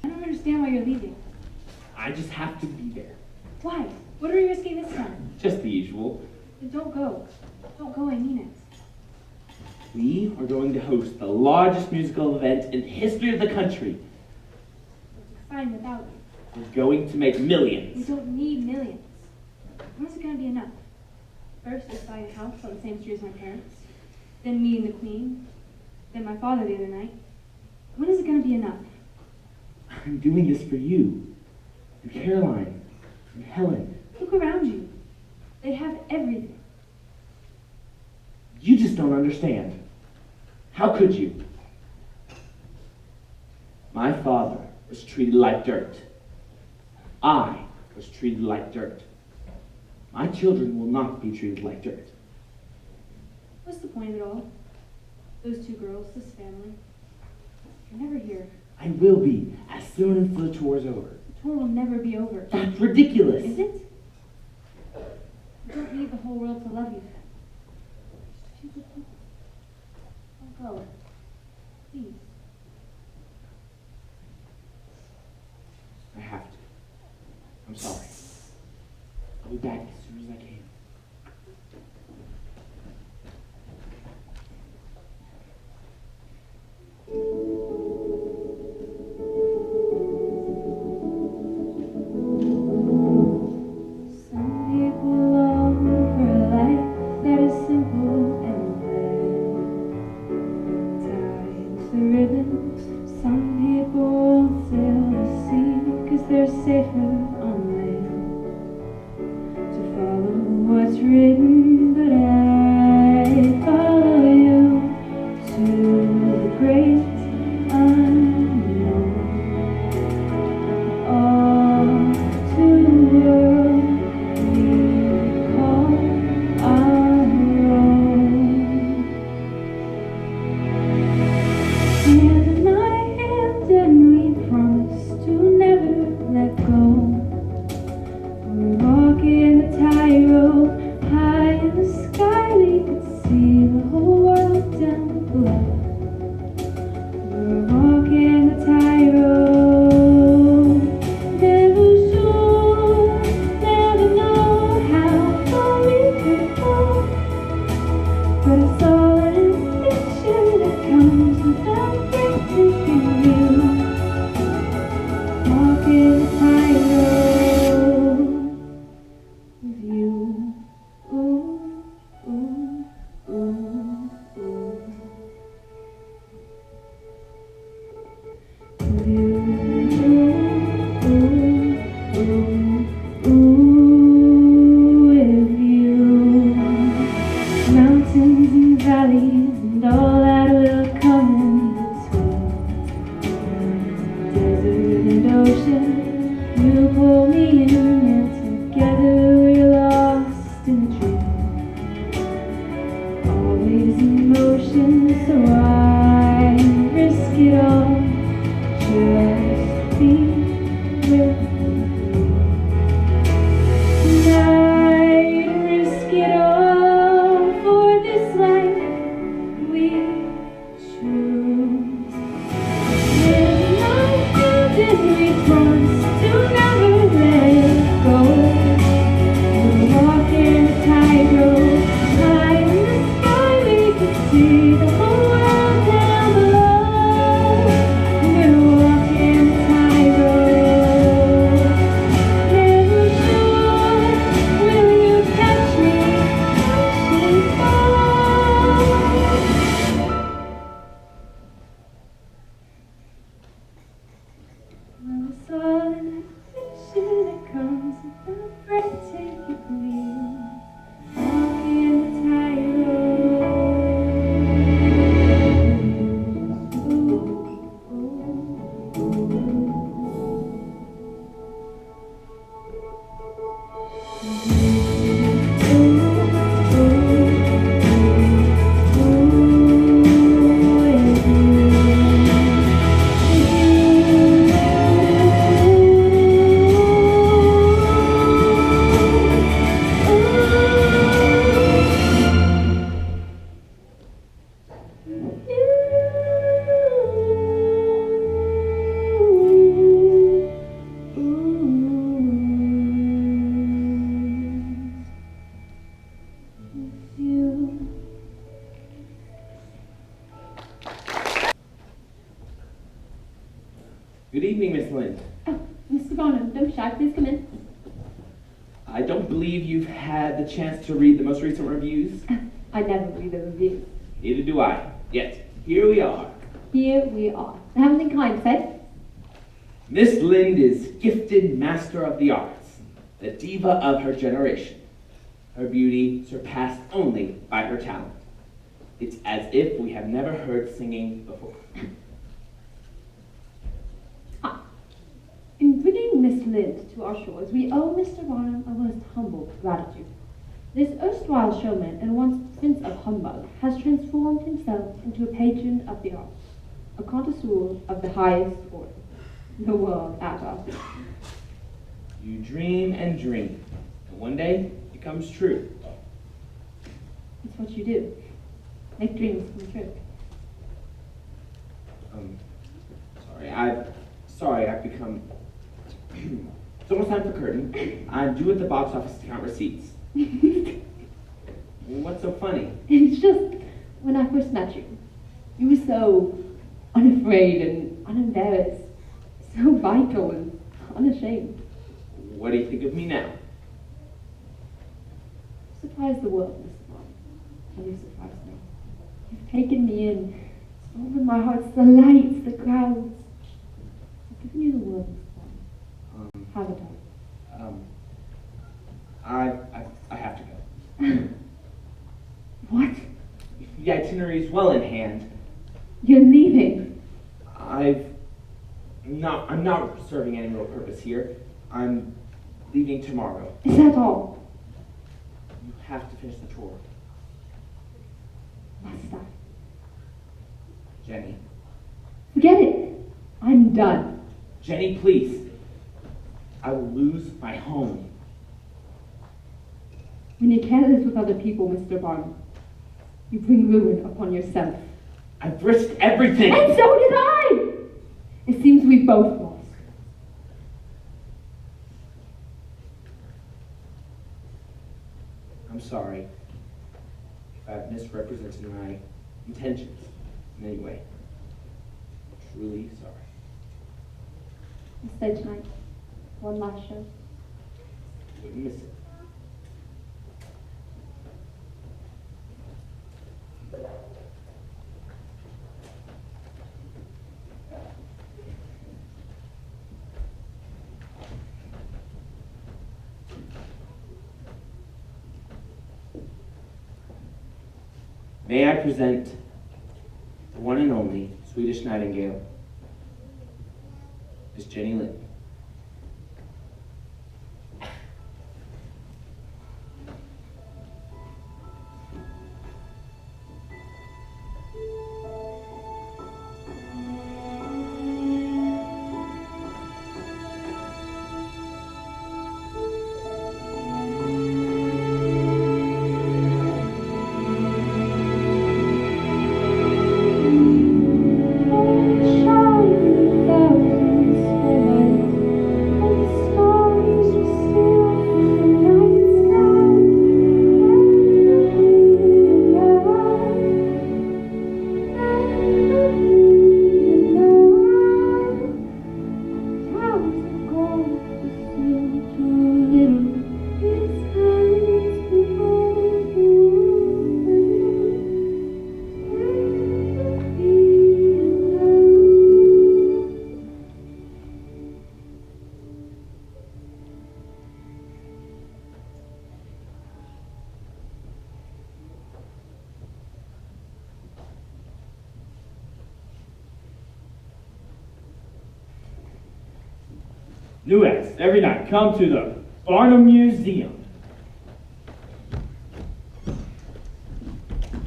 Speaker 10: I don't understand why you're leaving.
Speaker 12: I just have to be there.
Speaker 10: Why? What are we risking this time?
Speaker 12: Just the usual.
Speaker 10: Then don't go. Don't go, I mean it.
Speaker 12: We are going to host the largest musical event in the history of the country.
Speaker 10: We're fine without you.
Speaker 12: We're going to make
Speaker 10: We
Speaker 12: millions.
Speaker 10: don't need millions. When is it going to be enough? First, let's buy a house on the same street as my parents. Then meeting the Queen. Then my father the other night. When is it going to be enough?
Speaker 12: I'm doing this for you, and Caroline, and Helen.
Speaker 10: Look around you. They have everything.
Speaker 12: You just don't understand. How could you? My father was treated like dirt. I was treated like dirt. My children will not be treated like dirt.
Speaker 10: What's the point of it all? Those two girls, this family. You're never here.
Speaker 12: I will be as soon as the tour's over.
Speaker 10: The tour will never be over.
Speaker 12: That's ridiculous.
Speaker 10: Is it? You don't need the whole world to love you. Just a few good people. Don't go. Please.
Speaker 12: I have to. I'm sorry. I'll be back as soon as I can.
Speaker 10: Some people long for a life that is simple and fair. Tied to ribbons, some people won't sail the sea 'cause they're safer on land. To follow what's written, but I follow you to the great unknown. All to the world we call our own. Hand in my hand and we promise to never let go. We're walking the tightrope high in the sky. We could see the whole world down below. We're walking the tightrope. Never sure, never know how far we could go. But it's all an adventure that comes without breathtaking view. Walking the tightrope with you. Ooh, ooh, ooh, ooh. With you. Ooh, ooh, ooh, with you. Mountains and valleys and all that will come in between. Desert and ocean, you pull me in, and together we're lost in a dream. Always in motion, so I risk it all. Just be with me.
Speaker 12: believe you've had the chance to read the most recent reviews?
Speaker 14: I never read the reviews.
Speaker 12: Neither do I. Yet, here we are.
Speaker 14: Here we are. Have anything kind said?
Speaker 12: Miss Lind is gifted master of the arts, the diva of her generation. Her beauty surpassed only by her talent. It's as if we have never heard singing before.
Speaker 14: In bringing Miss Lind to our shores, we owe Mr. Barnum a most humble gratitude. This erstwhile showman and once prince of humbug has transformed himself into a patron of the arts, a connoisseur of the highest order. The world at us.
Speaker 12: You dream and dream, and one day it comes true.
Speaker 14: It's what you do. Make dreams come true.
Speaker 12: Sorry, I've become... It's almost time for curtain. I'm due at the box office to count receipts. What's so funny?
Speaker 14: It's just, when I first met you, you were so unafraid and unembarrassed, so vital and unashamed.
Speaker 12: What do you think of me now?
Speaker 14: Surprise the world, Mr. Bond. And you surprised me. You've taken me in. It's opened my heart, the lights, the crowds. I've given you the world, Mr. Bond. Haven't I?
Speaker 12: I have to go.
Speaker 14: What?
Speaker 12: The itinerary is well in hand.
Speaker 14: You're leaving?
Speaker 12: I'm not serving any real purpose here. I'm leaving tomorrow.
Speaker 14: Is that all?
Speaker 12: You have to finish the tour.
Speaker 14: Must I?
Speaker 12: Jenny.
Speaker 14: Forget it. I'm done.
Speaker 12: Jenny, please. I will lose my home.
Speaker 14: When you're careless with other people, Mr. Barnum, you bring ruin upon yourself.
Speaker 12: I've risked everything.
Speaker 14: And so did I! It seems we both lost.
Speaker 12: I'm sorry if I've misrepresented my intentions in any way. I'm truly sorry.
Speaker 14: I'll stay tonight. One last show.
Speaker 12: Wouldn't miss it. May I present the one and only Swedish Nightingale, Miss Jenny Lind.
Speaker 13: New acts every night. Come to the Barnum Museum.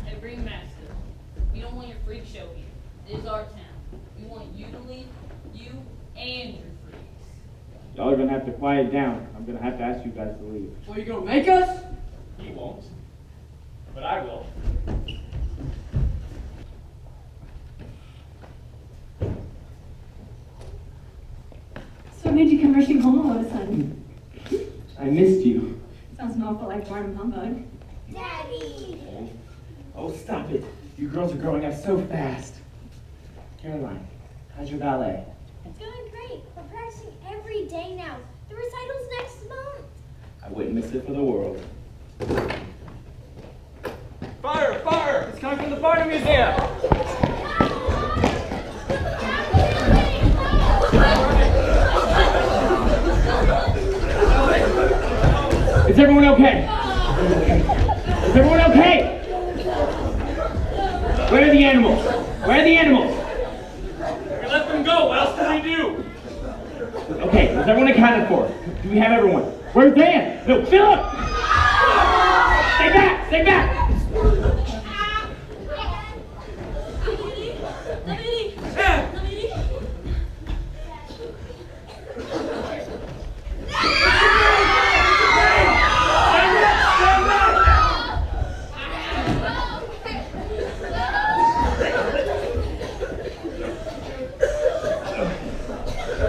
Speaker 15: Hey, Ringmaster, we don't want your freak show here. It is our town. We want you to leave, you and your freaks.
Speaker 13: Y'all are gonna have to quiet down. I'm gonna have to ask you guys to leave.
Speaker 9: Well, you gonna make us?
Speaker 11: He won't, but I will.
Speaker 10: So what made you come rushing home all of a sudden?
Speaker 12: I missed you.
Speaker 10: Sounds an awful like Barnum humbug.
Speaker 3: Daddy!
Speaker 12: Oh, stop it. You girls are growing up so fast. Caroline, how's your ballet?
Speaker 3: It's going great. We're practicing every day now. The recital's next month.
Speaker 12: I wouldn't miss it for the world.
Speaker 1: Fire! Fire! It's coming from the Barnum Museum!
Speaker 12: Is everyone okay? Is everyone okay? Where are the animals? Where are the animals?
Speaker 1: We let them go. What else can we do?
Speaker 12: Okay, is everyone accounted for? Do we have everyone? Where's Dan? No, Philip! Stay back! Stay back!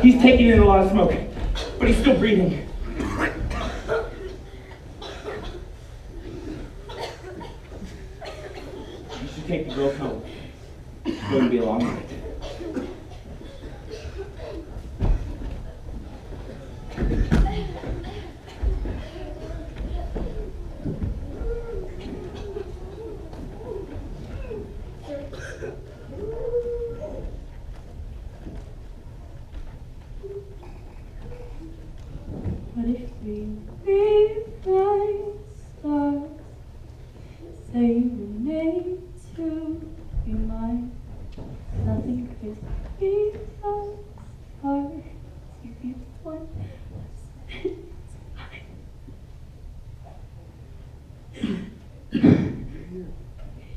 Speaker 12: He's taking in a lot of smoke, but he's still breathing. You should take the girls home. It's going to be a long night.
Speaker 10: What if we rewrite stars? Say you were made to be mine. Nothing could be us apart. You be the one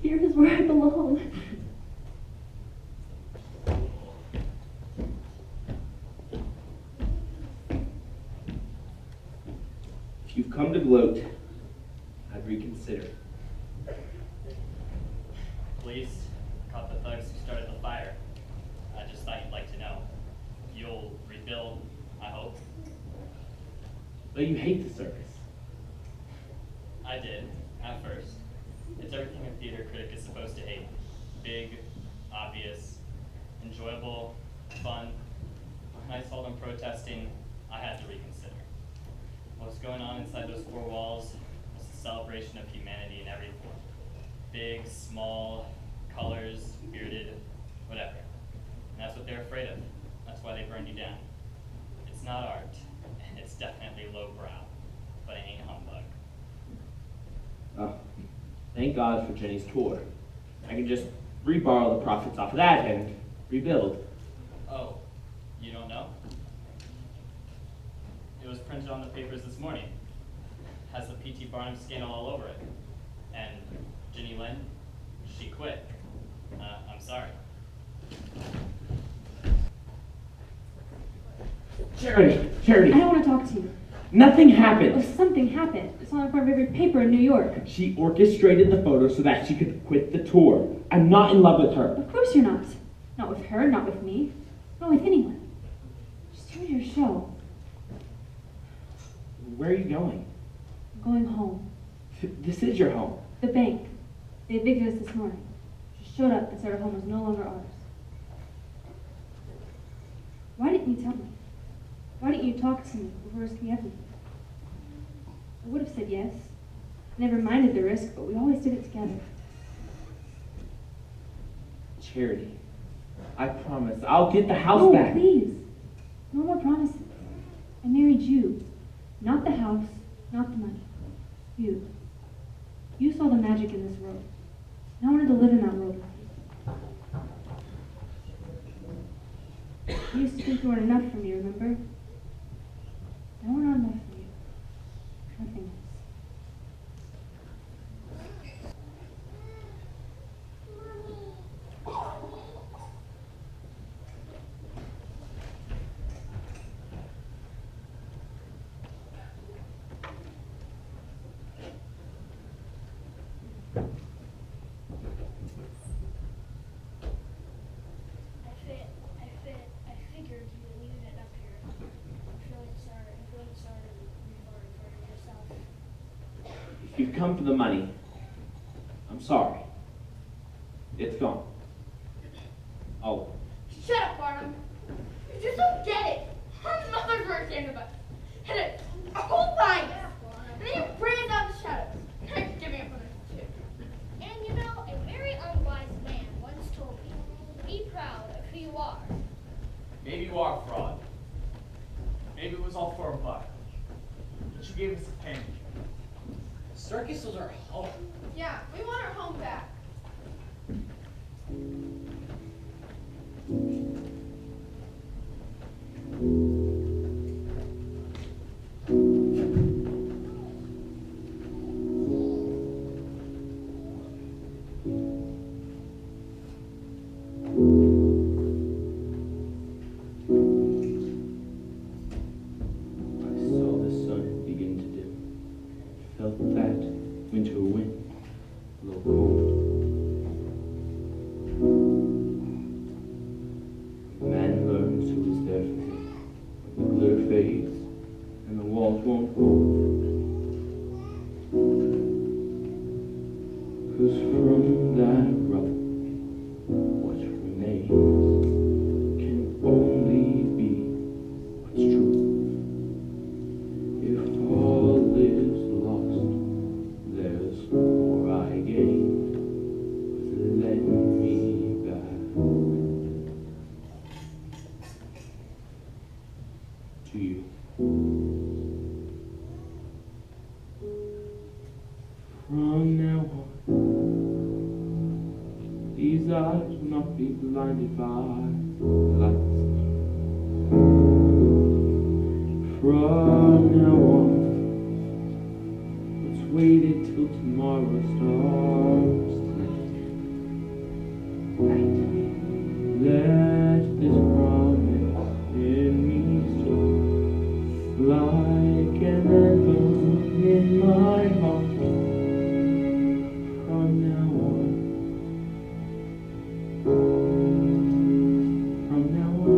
Speaker 10: here is where I belong.
Speaker 12: If you've come to gloat, I'd reconsider.
Speaker 11: Police caught the thugs who started the fire. I just thought you'd like to know. You'll rebuild, I hope.
Speaker 12: But you hate the circus.
Speaker 11: I did, at first. It's everything a theater critic is supposed to hate. Big, obvious, enjoyable, fun. When I saw them protesting, I had to reconsider. What was going on inside those four walls was a celebration of humanity in every form. Big, small, colors, bearded, whatever. And that's what they're afraid of. That's why they burned you down. It's not art, and it's definitely lowbrow, but it ain't humbug.
Speaker 12: Oh, thank God for Jenny's tour. I can just reborrow the profits off of that and rebuild.
Speaker 11: Oh, you don't know? It was printed on the papers this morning. Has the P.T. Barnum scandal all over it. And Jenny Lynn, she quit. I'm sorry.
Speaker 12: Charity.
Speaker 10: I don't want to talk to you.
Speaker 12: Nothing
Speaker 10: Oh,
Speaker 12: happened.
Speaker 10: something happened. It's on the front of every paper in New York.
Speaker 12: She orchestrated the photo so that she could quit the tour. I'm not in love with her.
Speaker 10: Of course you're not. Not with her, not with me, not with anyone. Just do your show.
Speaker 12: Where are you going?
Speaker 10: I'm going home.
Speaker 12: This is your home.
Speaker 10: The bank. They evicted us this morning. Just showed up and said our home was no longer ours. Why didn't you tell me? Why didn't you talk to me before risking everything? I would have said yes. Never minded the risk, but we always did it together.
Speaker 12: Charity. I promise. I'll get the house
Speaker 10: No,
Speaker 12: back.
Speaker 10: please. No more promises. I married you. Not the house, not the money. You. You saw the magic in this world. And I wanted to live in that world with you. You used to think you weren't enough for me, remember? Now we're not enough for you. Nothing else.
Speaker 3: I figured you needed it up here. I'm feeling sorry for yourself.
Speaker 12: If you've come for the money, I'm sorry. It's gone. Oh.
Speaker 3: Shut up, Barnum. You just don't get it. Her mother's working about it. And it's a whole line.
Speaker 1: gave us a penny.
Speaker 9: Circus was our home.
Speaker 6: Yeah, we want our home back.
Speaker 13: Felt that winter wind blow cold. Man learns who is there for him when the glitter fades and the walls won't hold. 'Cause from that rubble, what remains can only be what's true. If all is lost, there's more I gain with letting me back to you. From now on, these eyes will not be blinded by lights. From now on, let's wait till tomorrow starts tonight. Let this promise in me soar like an anthem in my heart. From now on, from now on.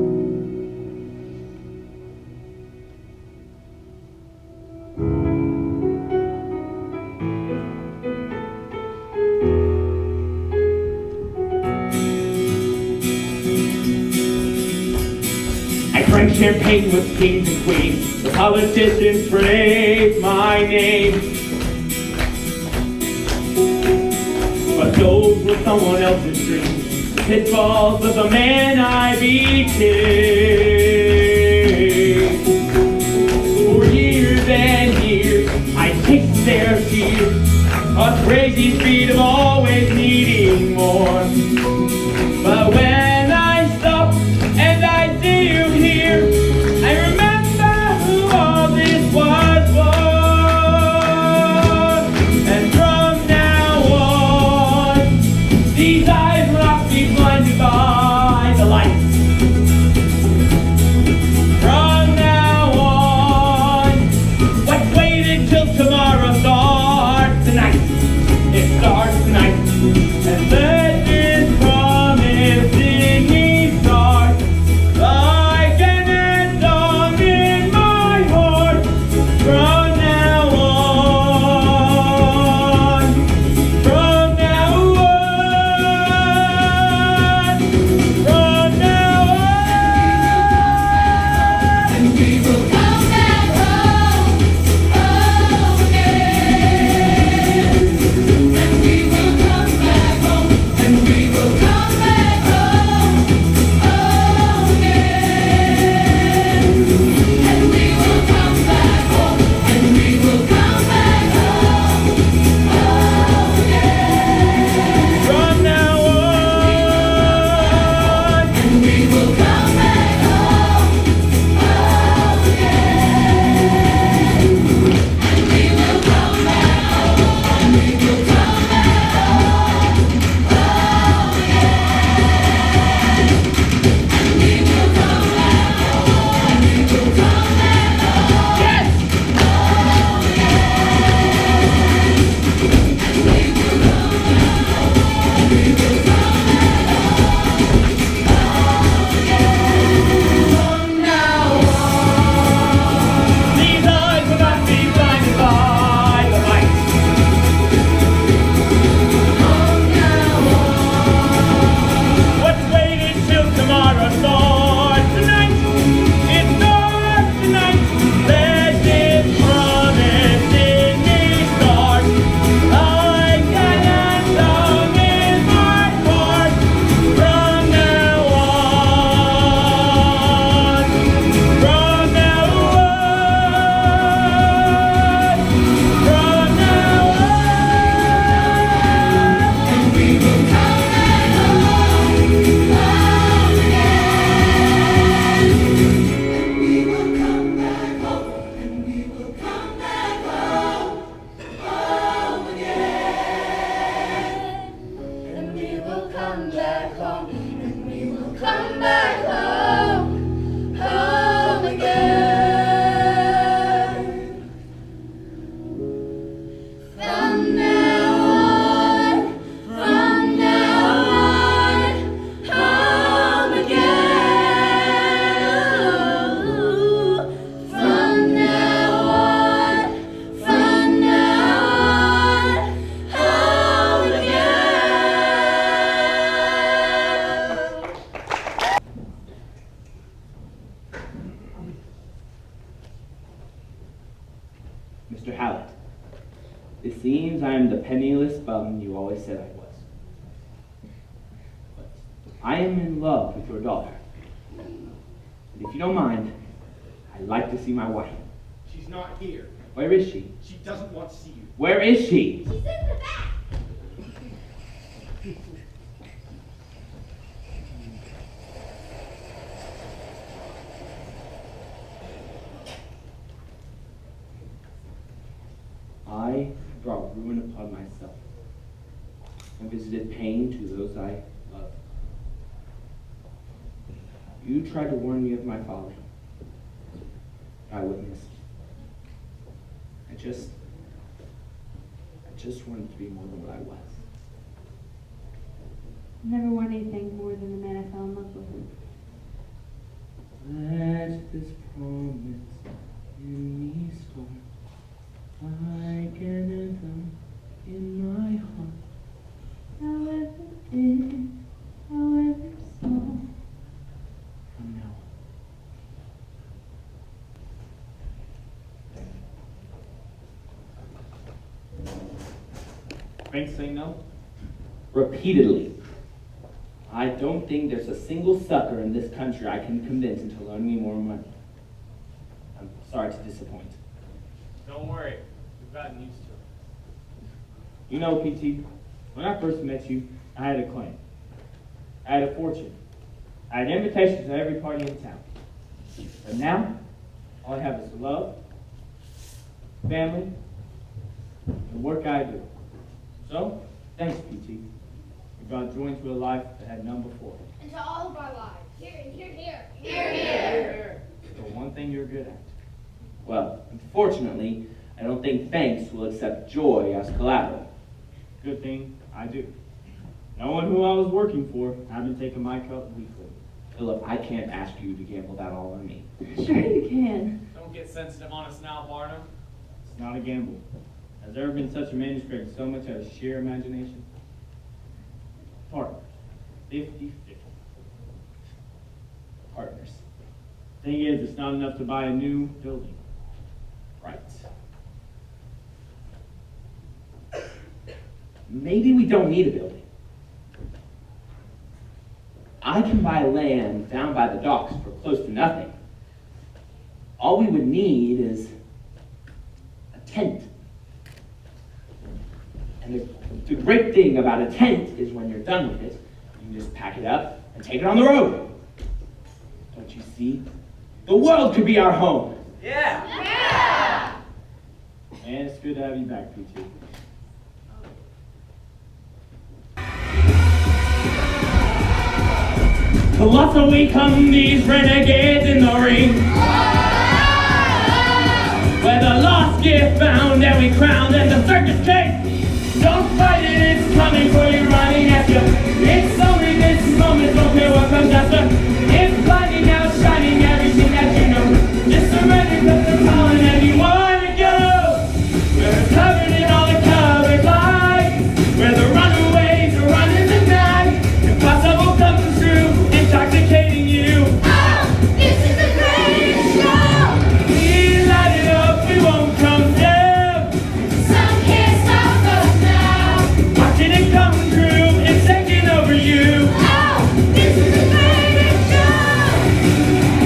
Speaker 1: I drank champagne with kings and queens. The politicians praised my name. But those were someone else's dreams. The pitfalls of the man I became. For years and years, I kicked their tears. A crazy speed of always needing more. But when I stop and I see you here, I remember who all this was for. And from now on, these eyes will not be blinded by the lights. From now on, let's wait until tomorrow starts tonight. It starts
Speaker 12: Mr. Hallett, it seems I am the penniless bum you always said I was. But I am in love with your daughter. And if you don't mind, I'd like to see my wife.
Speaker 4: She's not here.
Speaker 12: Where is she?
Speaker 4: She doesn't want to see you.
Speaker 12: Where is she?
Speaker 3: She's in the back.
Speaker 12: I brought ruin upon myself and visited pain to those I love. You tried to warn me of my folly. I witnessed. I just wanted to be more than what I was.
Speaker 10: Never want anything more than the man I fell in love with.
Speaker 12: Let this promise in me start. Like an anthem in my heart.
Speaker 10: However big, however small.
Speaker 12: From now on.
Speaker 13: Frank say no?
Speaker 12: Repeatedly. I don't think there's a single sucker in this country I can convince into loaning me more money. I'm sorry to disappoint.
Speaker 13: Don't worry, we've gotten used to it.
Speaker 12: You know, PT, when I first met you, I had a claim. I had a fortune. I had invitations to every party in town. But now, all I have is love, family, and the work I do. So, thanks, PT. You brought joy into a life that had none before.
Speaker 3: And to all of our lives. Here, here, here.
Speaker 15: Here, here.
Speaker 12: The one thing you're good at. Well, unfortunately, I don't think banks will accept joy as collateral.
Speaker 13: Good thing I do. No one who I was working for, I've been taking my cut weekly.
Speaker 12: Philip, I can't ask you to gamble that all on me.
Speaker 10: Sure you can.
Speaker 11: Don't get sensitive on us now, Barnum.
Speaker 13: It's not a gamble. Has there ever been such a manuscript so much as sheer imagination? Partners. 50-50.
Speaker 12: Partners.
Speaker 13: Thing is, it's not enough to buy a new building.
Speaker 12: Right. Maybe we don't need a building. I can buy land down by the docks for close to nothing. All we would need is a tent. And the great thing about a tent is when you're done with it, you can just pack it up and take it on the road. Don't you see? The world could be our home.
Speaker 11: Yeah!
Speaker 13: And it's good to have you back, PT.
Speaker 1: To lots of we come these renegades in the ring, where the lost get found and we crowned and the circus king. Don't fight it, it's coming for you, running at you. It's only this moment, don't care what comes after. It's blinding now, shining everything that you know. Just surrender, cause they're calling and you wanna go. We're covered in all the colored lights, where the runaways are running the night. Impossible comes true, intoxicating you.
Speaker 2: Oh, this is the greatest show.
Speaker 1: We light it up, we won't come down.
Speaker 2: Some can't stop us now.
Speaker 1: Watching it come true, it's taking over you.
Speaker 2: Oh, this is the greatest show.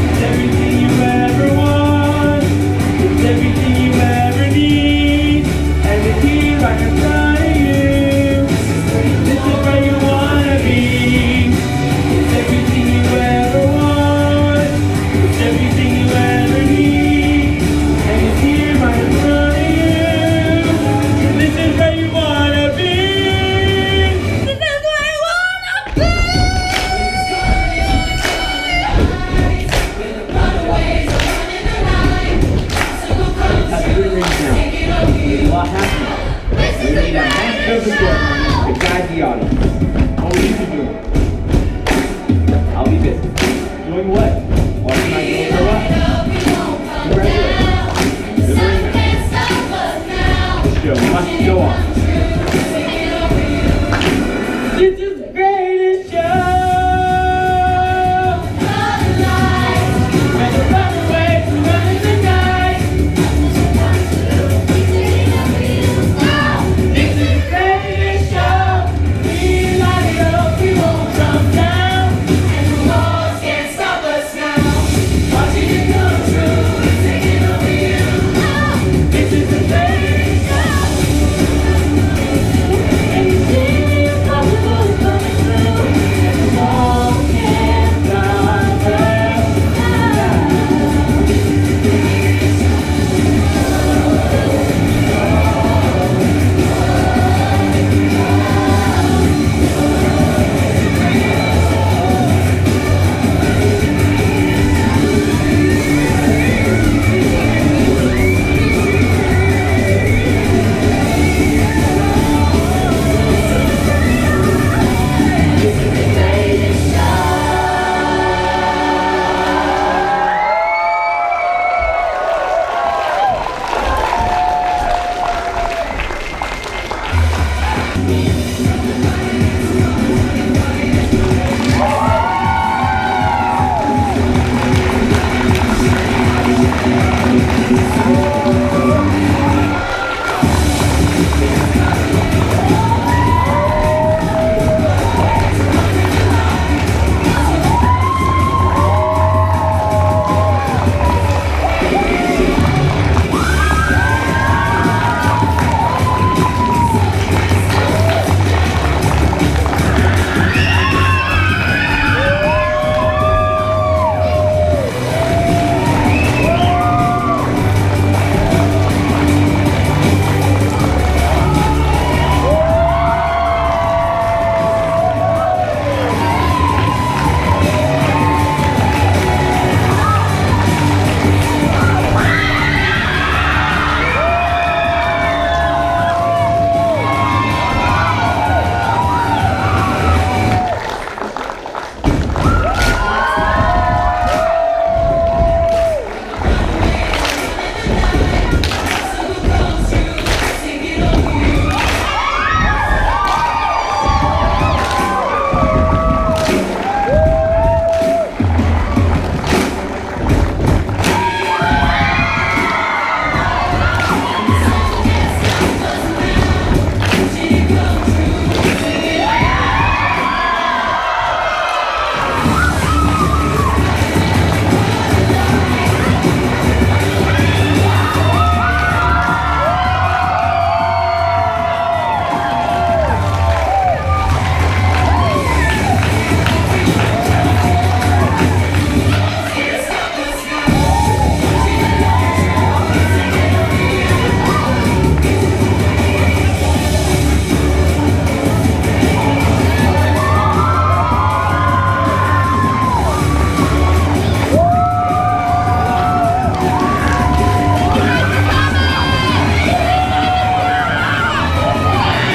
Speaker 1: It's everything you ever want, it's everything you ever need, and it's here right in front of you. This is where you wanna be. It's everything you ever want, it's everything you ever need, and it's here right in front of you. This is where you wanna be.
Speaker 2: This is where you wanna be. Runaways are running the night. Circle comes
Speaker 12: Have three rings now.
Speaker 2: taking over
Speaker 12: There's a
Speaker 2: you.
Speaker 12: lot happening.
Speaker 2: This
Speaker 12: We
Speaker 2: is the
Speaker 12: need a master of the
Speaker 2: greatest
Speaker 12: ceremony
Speaker 2: show.
Speaker 12: to guide the audience. What will you be doing? I'll be busy. Doing what? Watching my girl grow up.
Speaker 2: We won't come down. Some can't stop us now.
Speaker 12: The show must go on.
Speaker 2: True.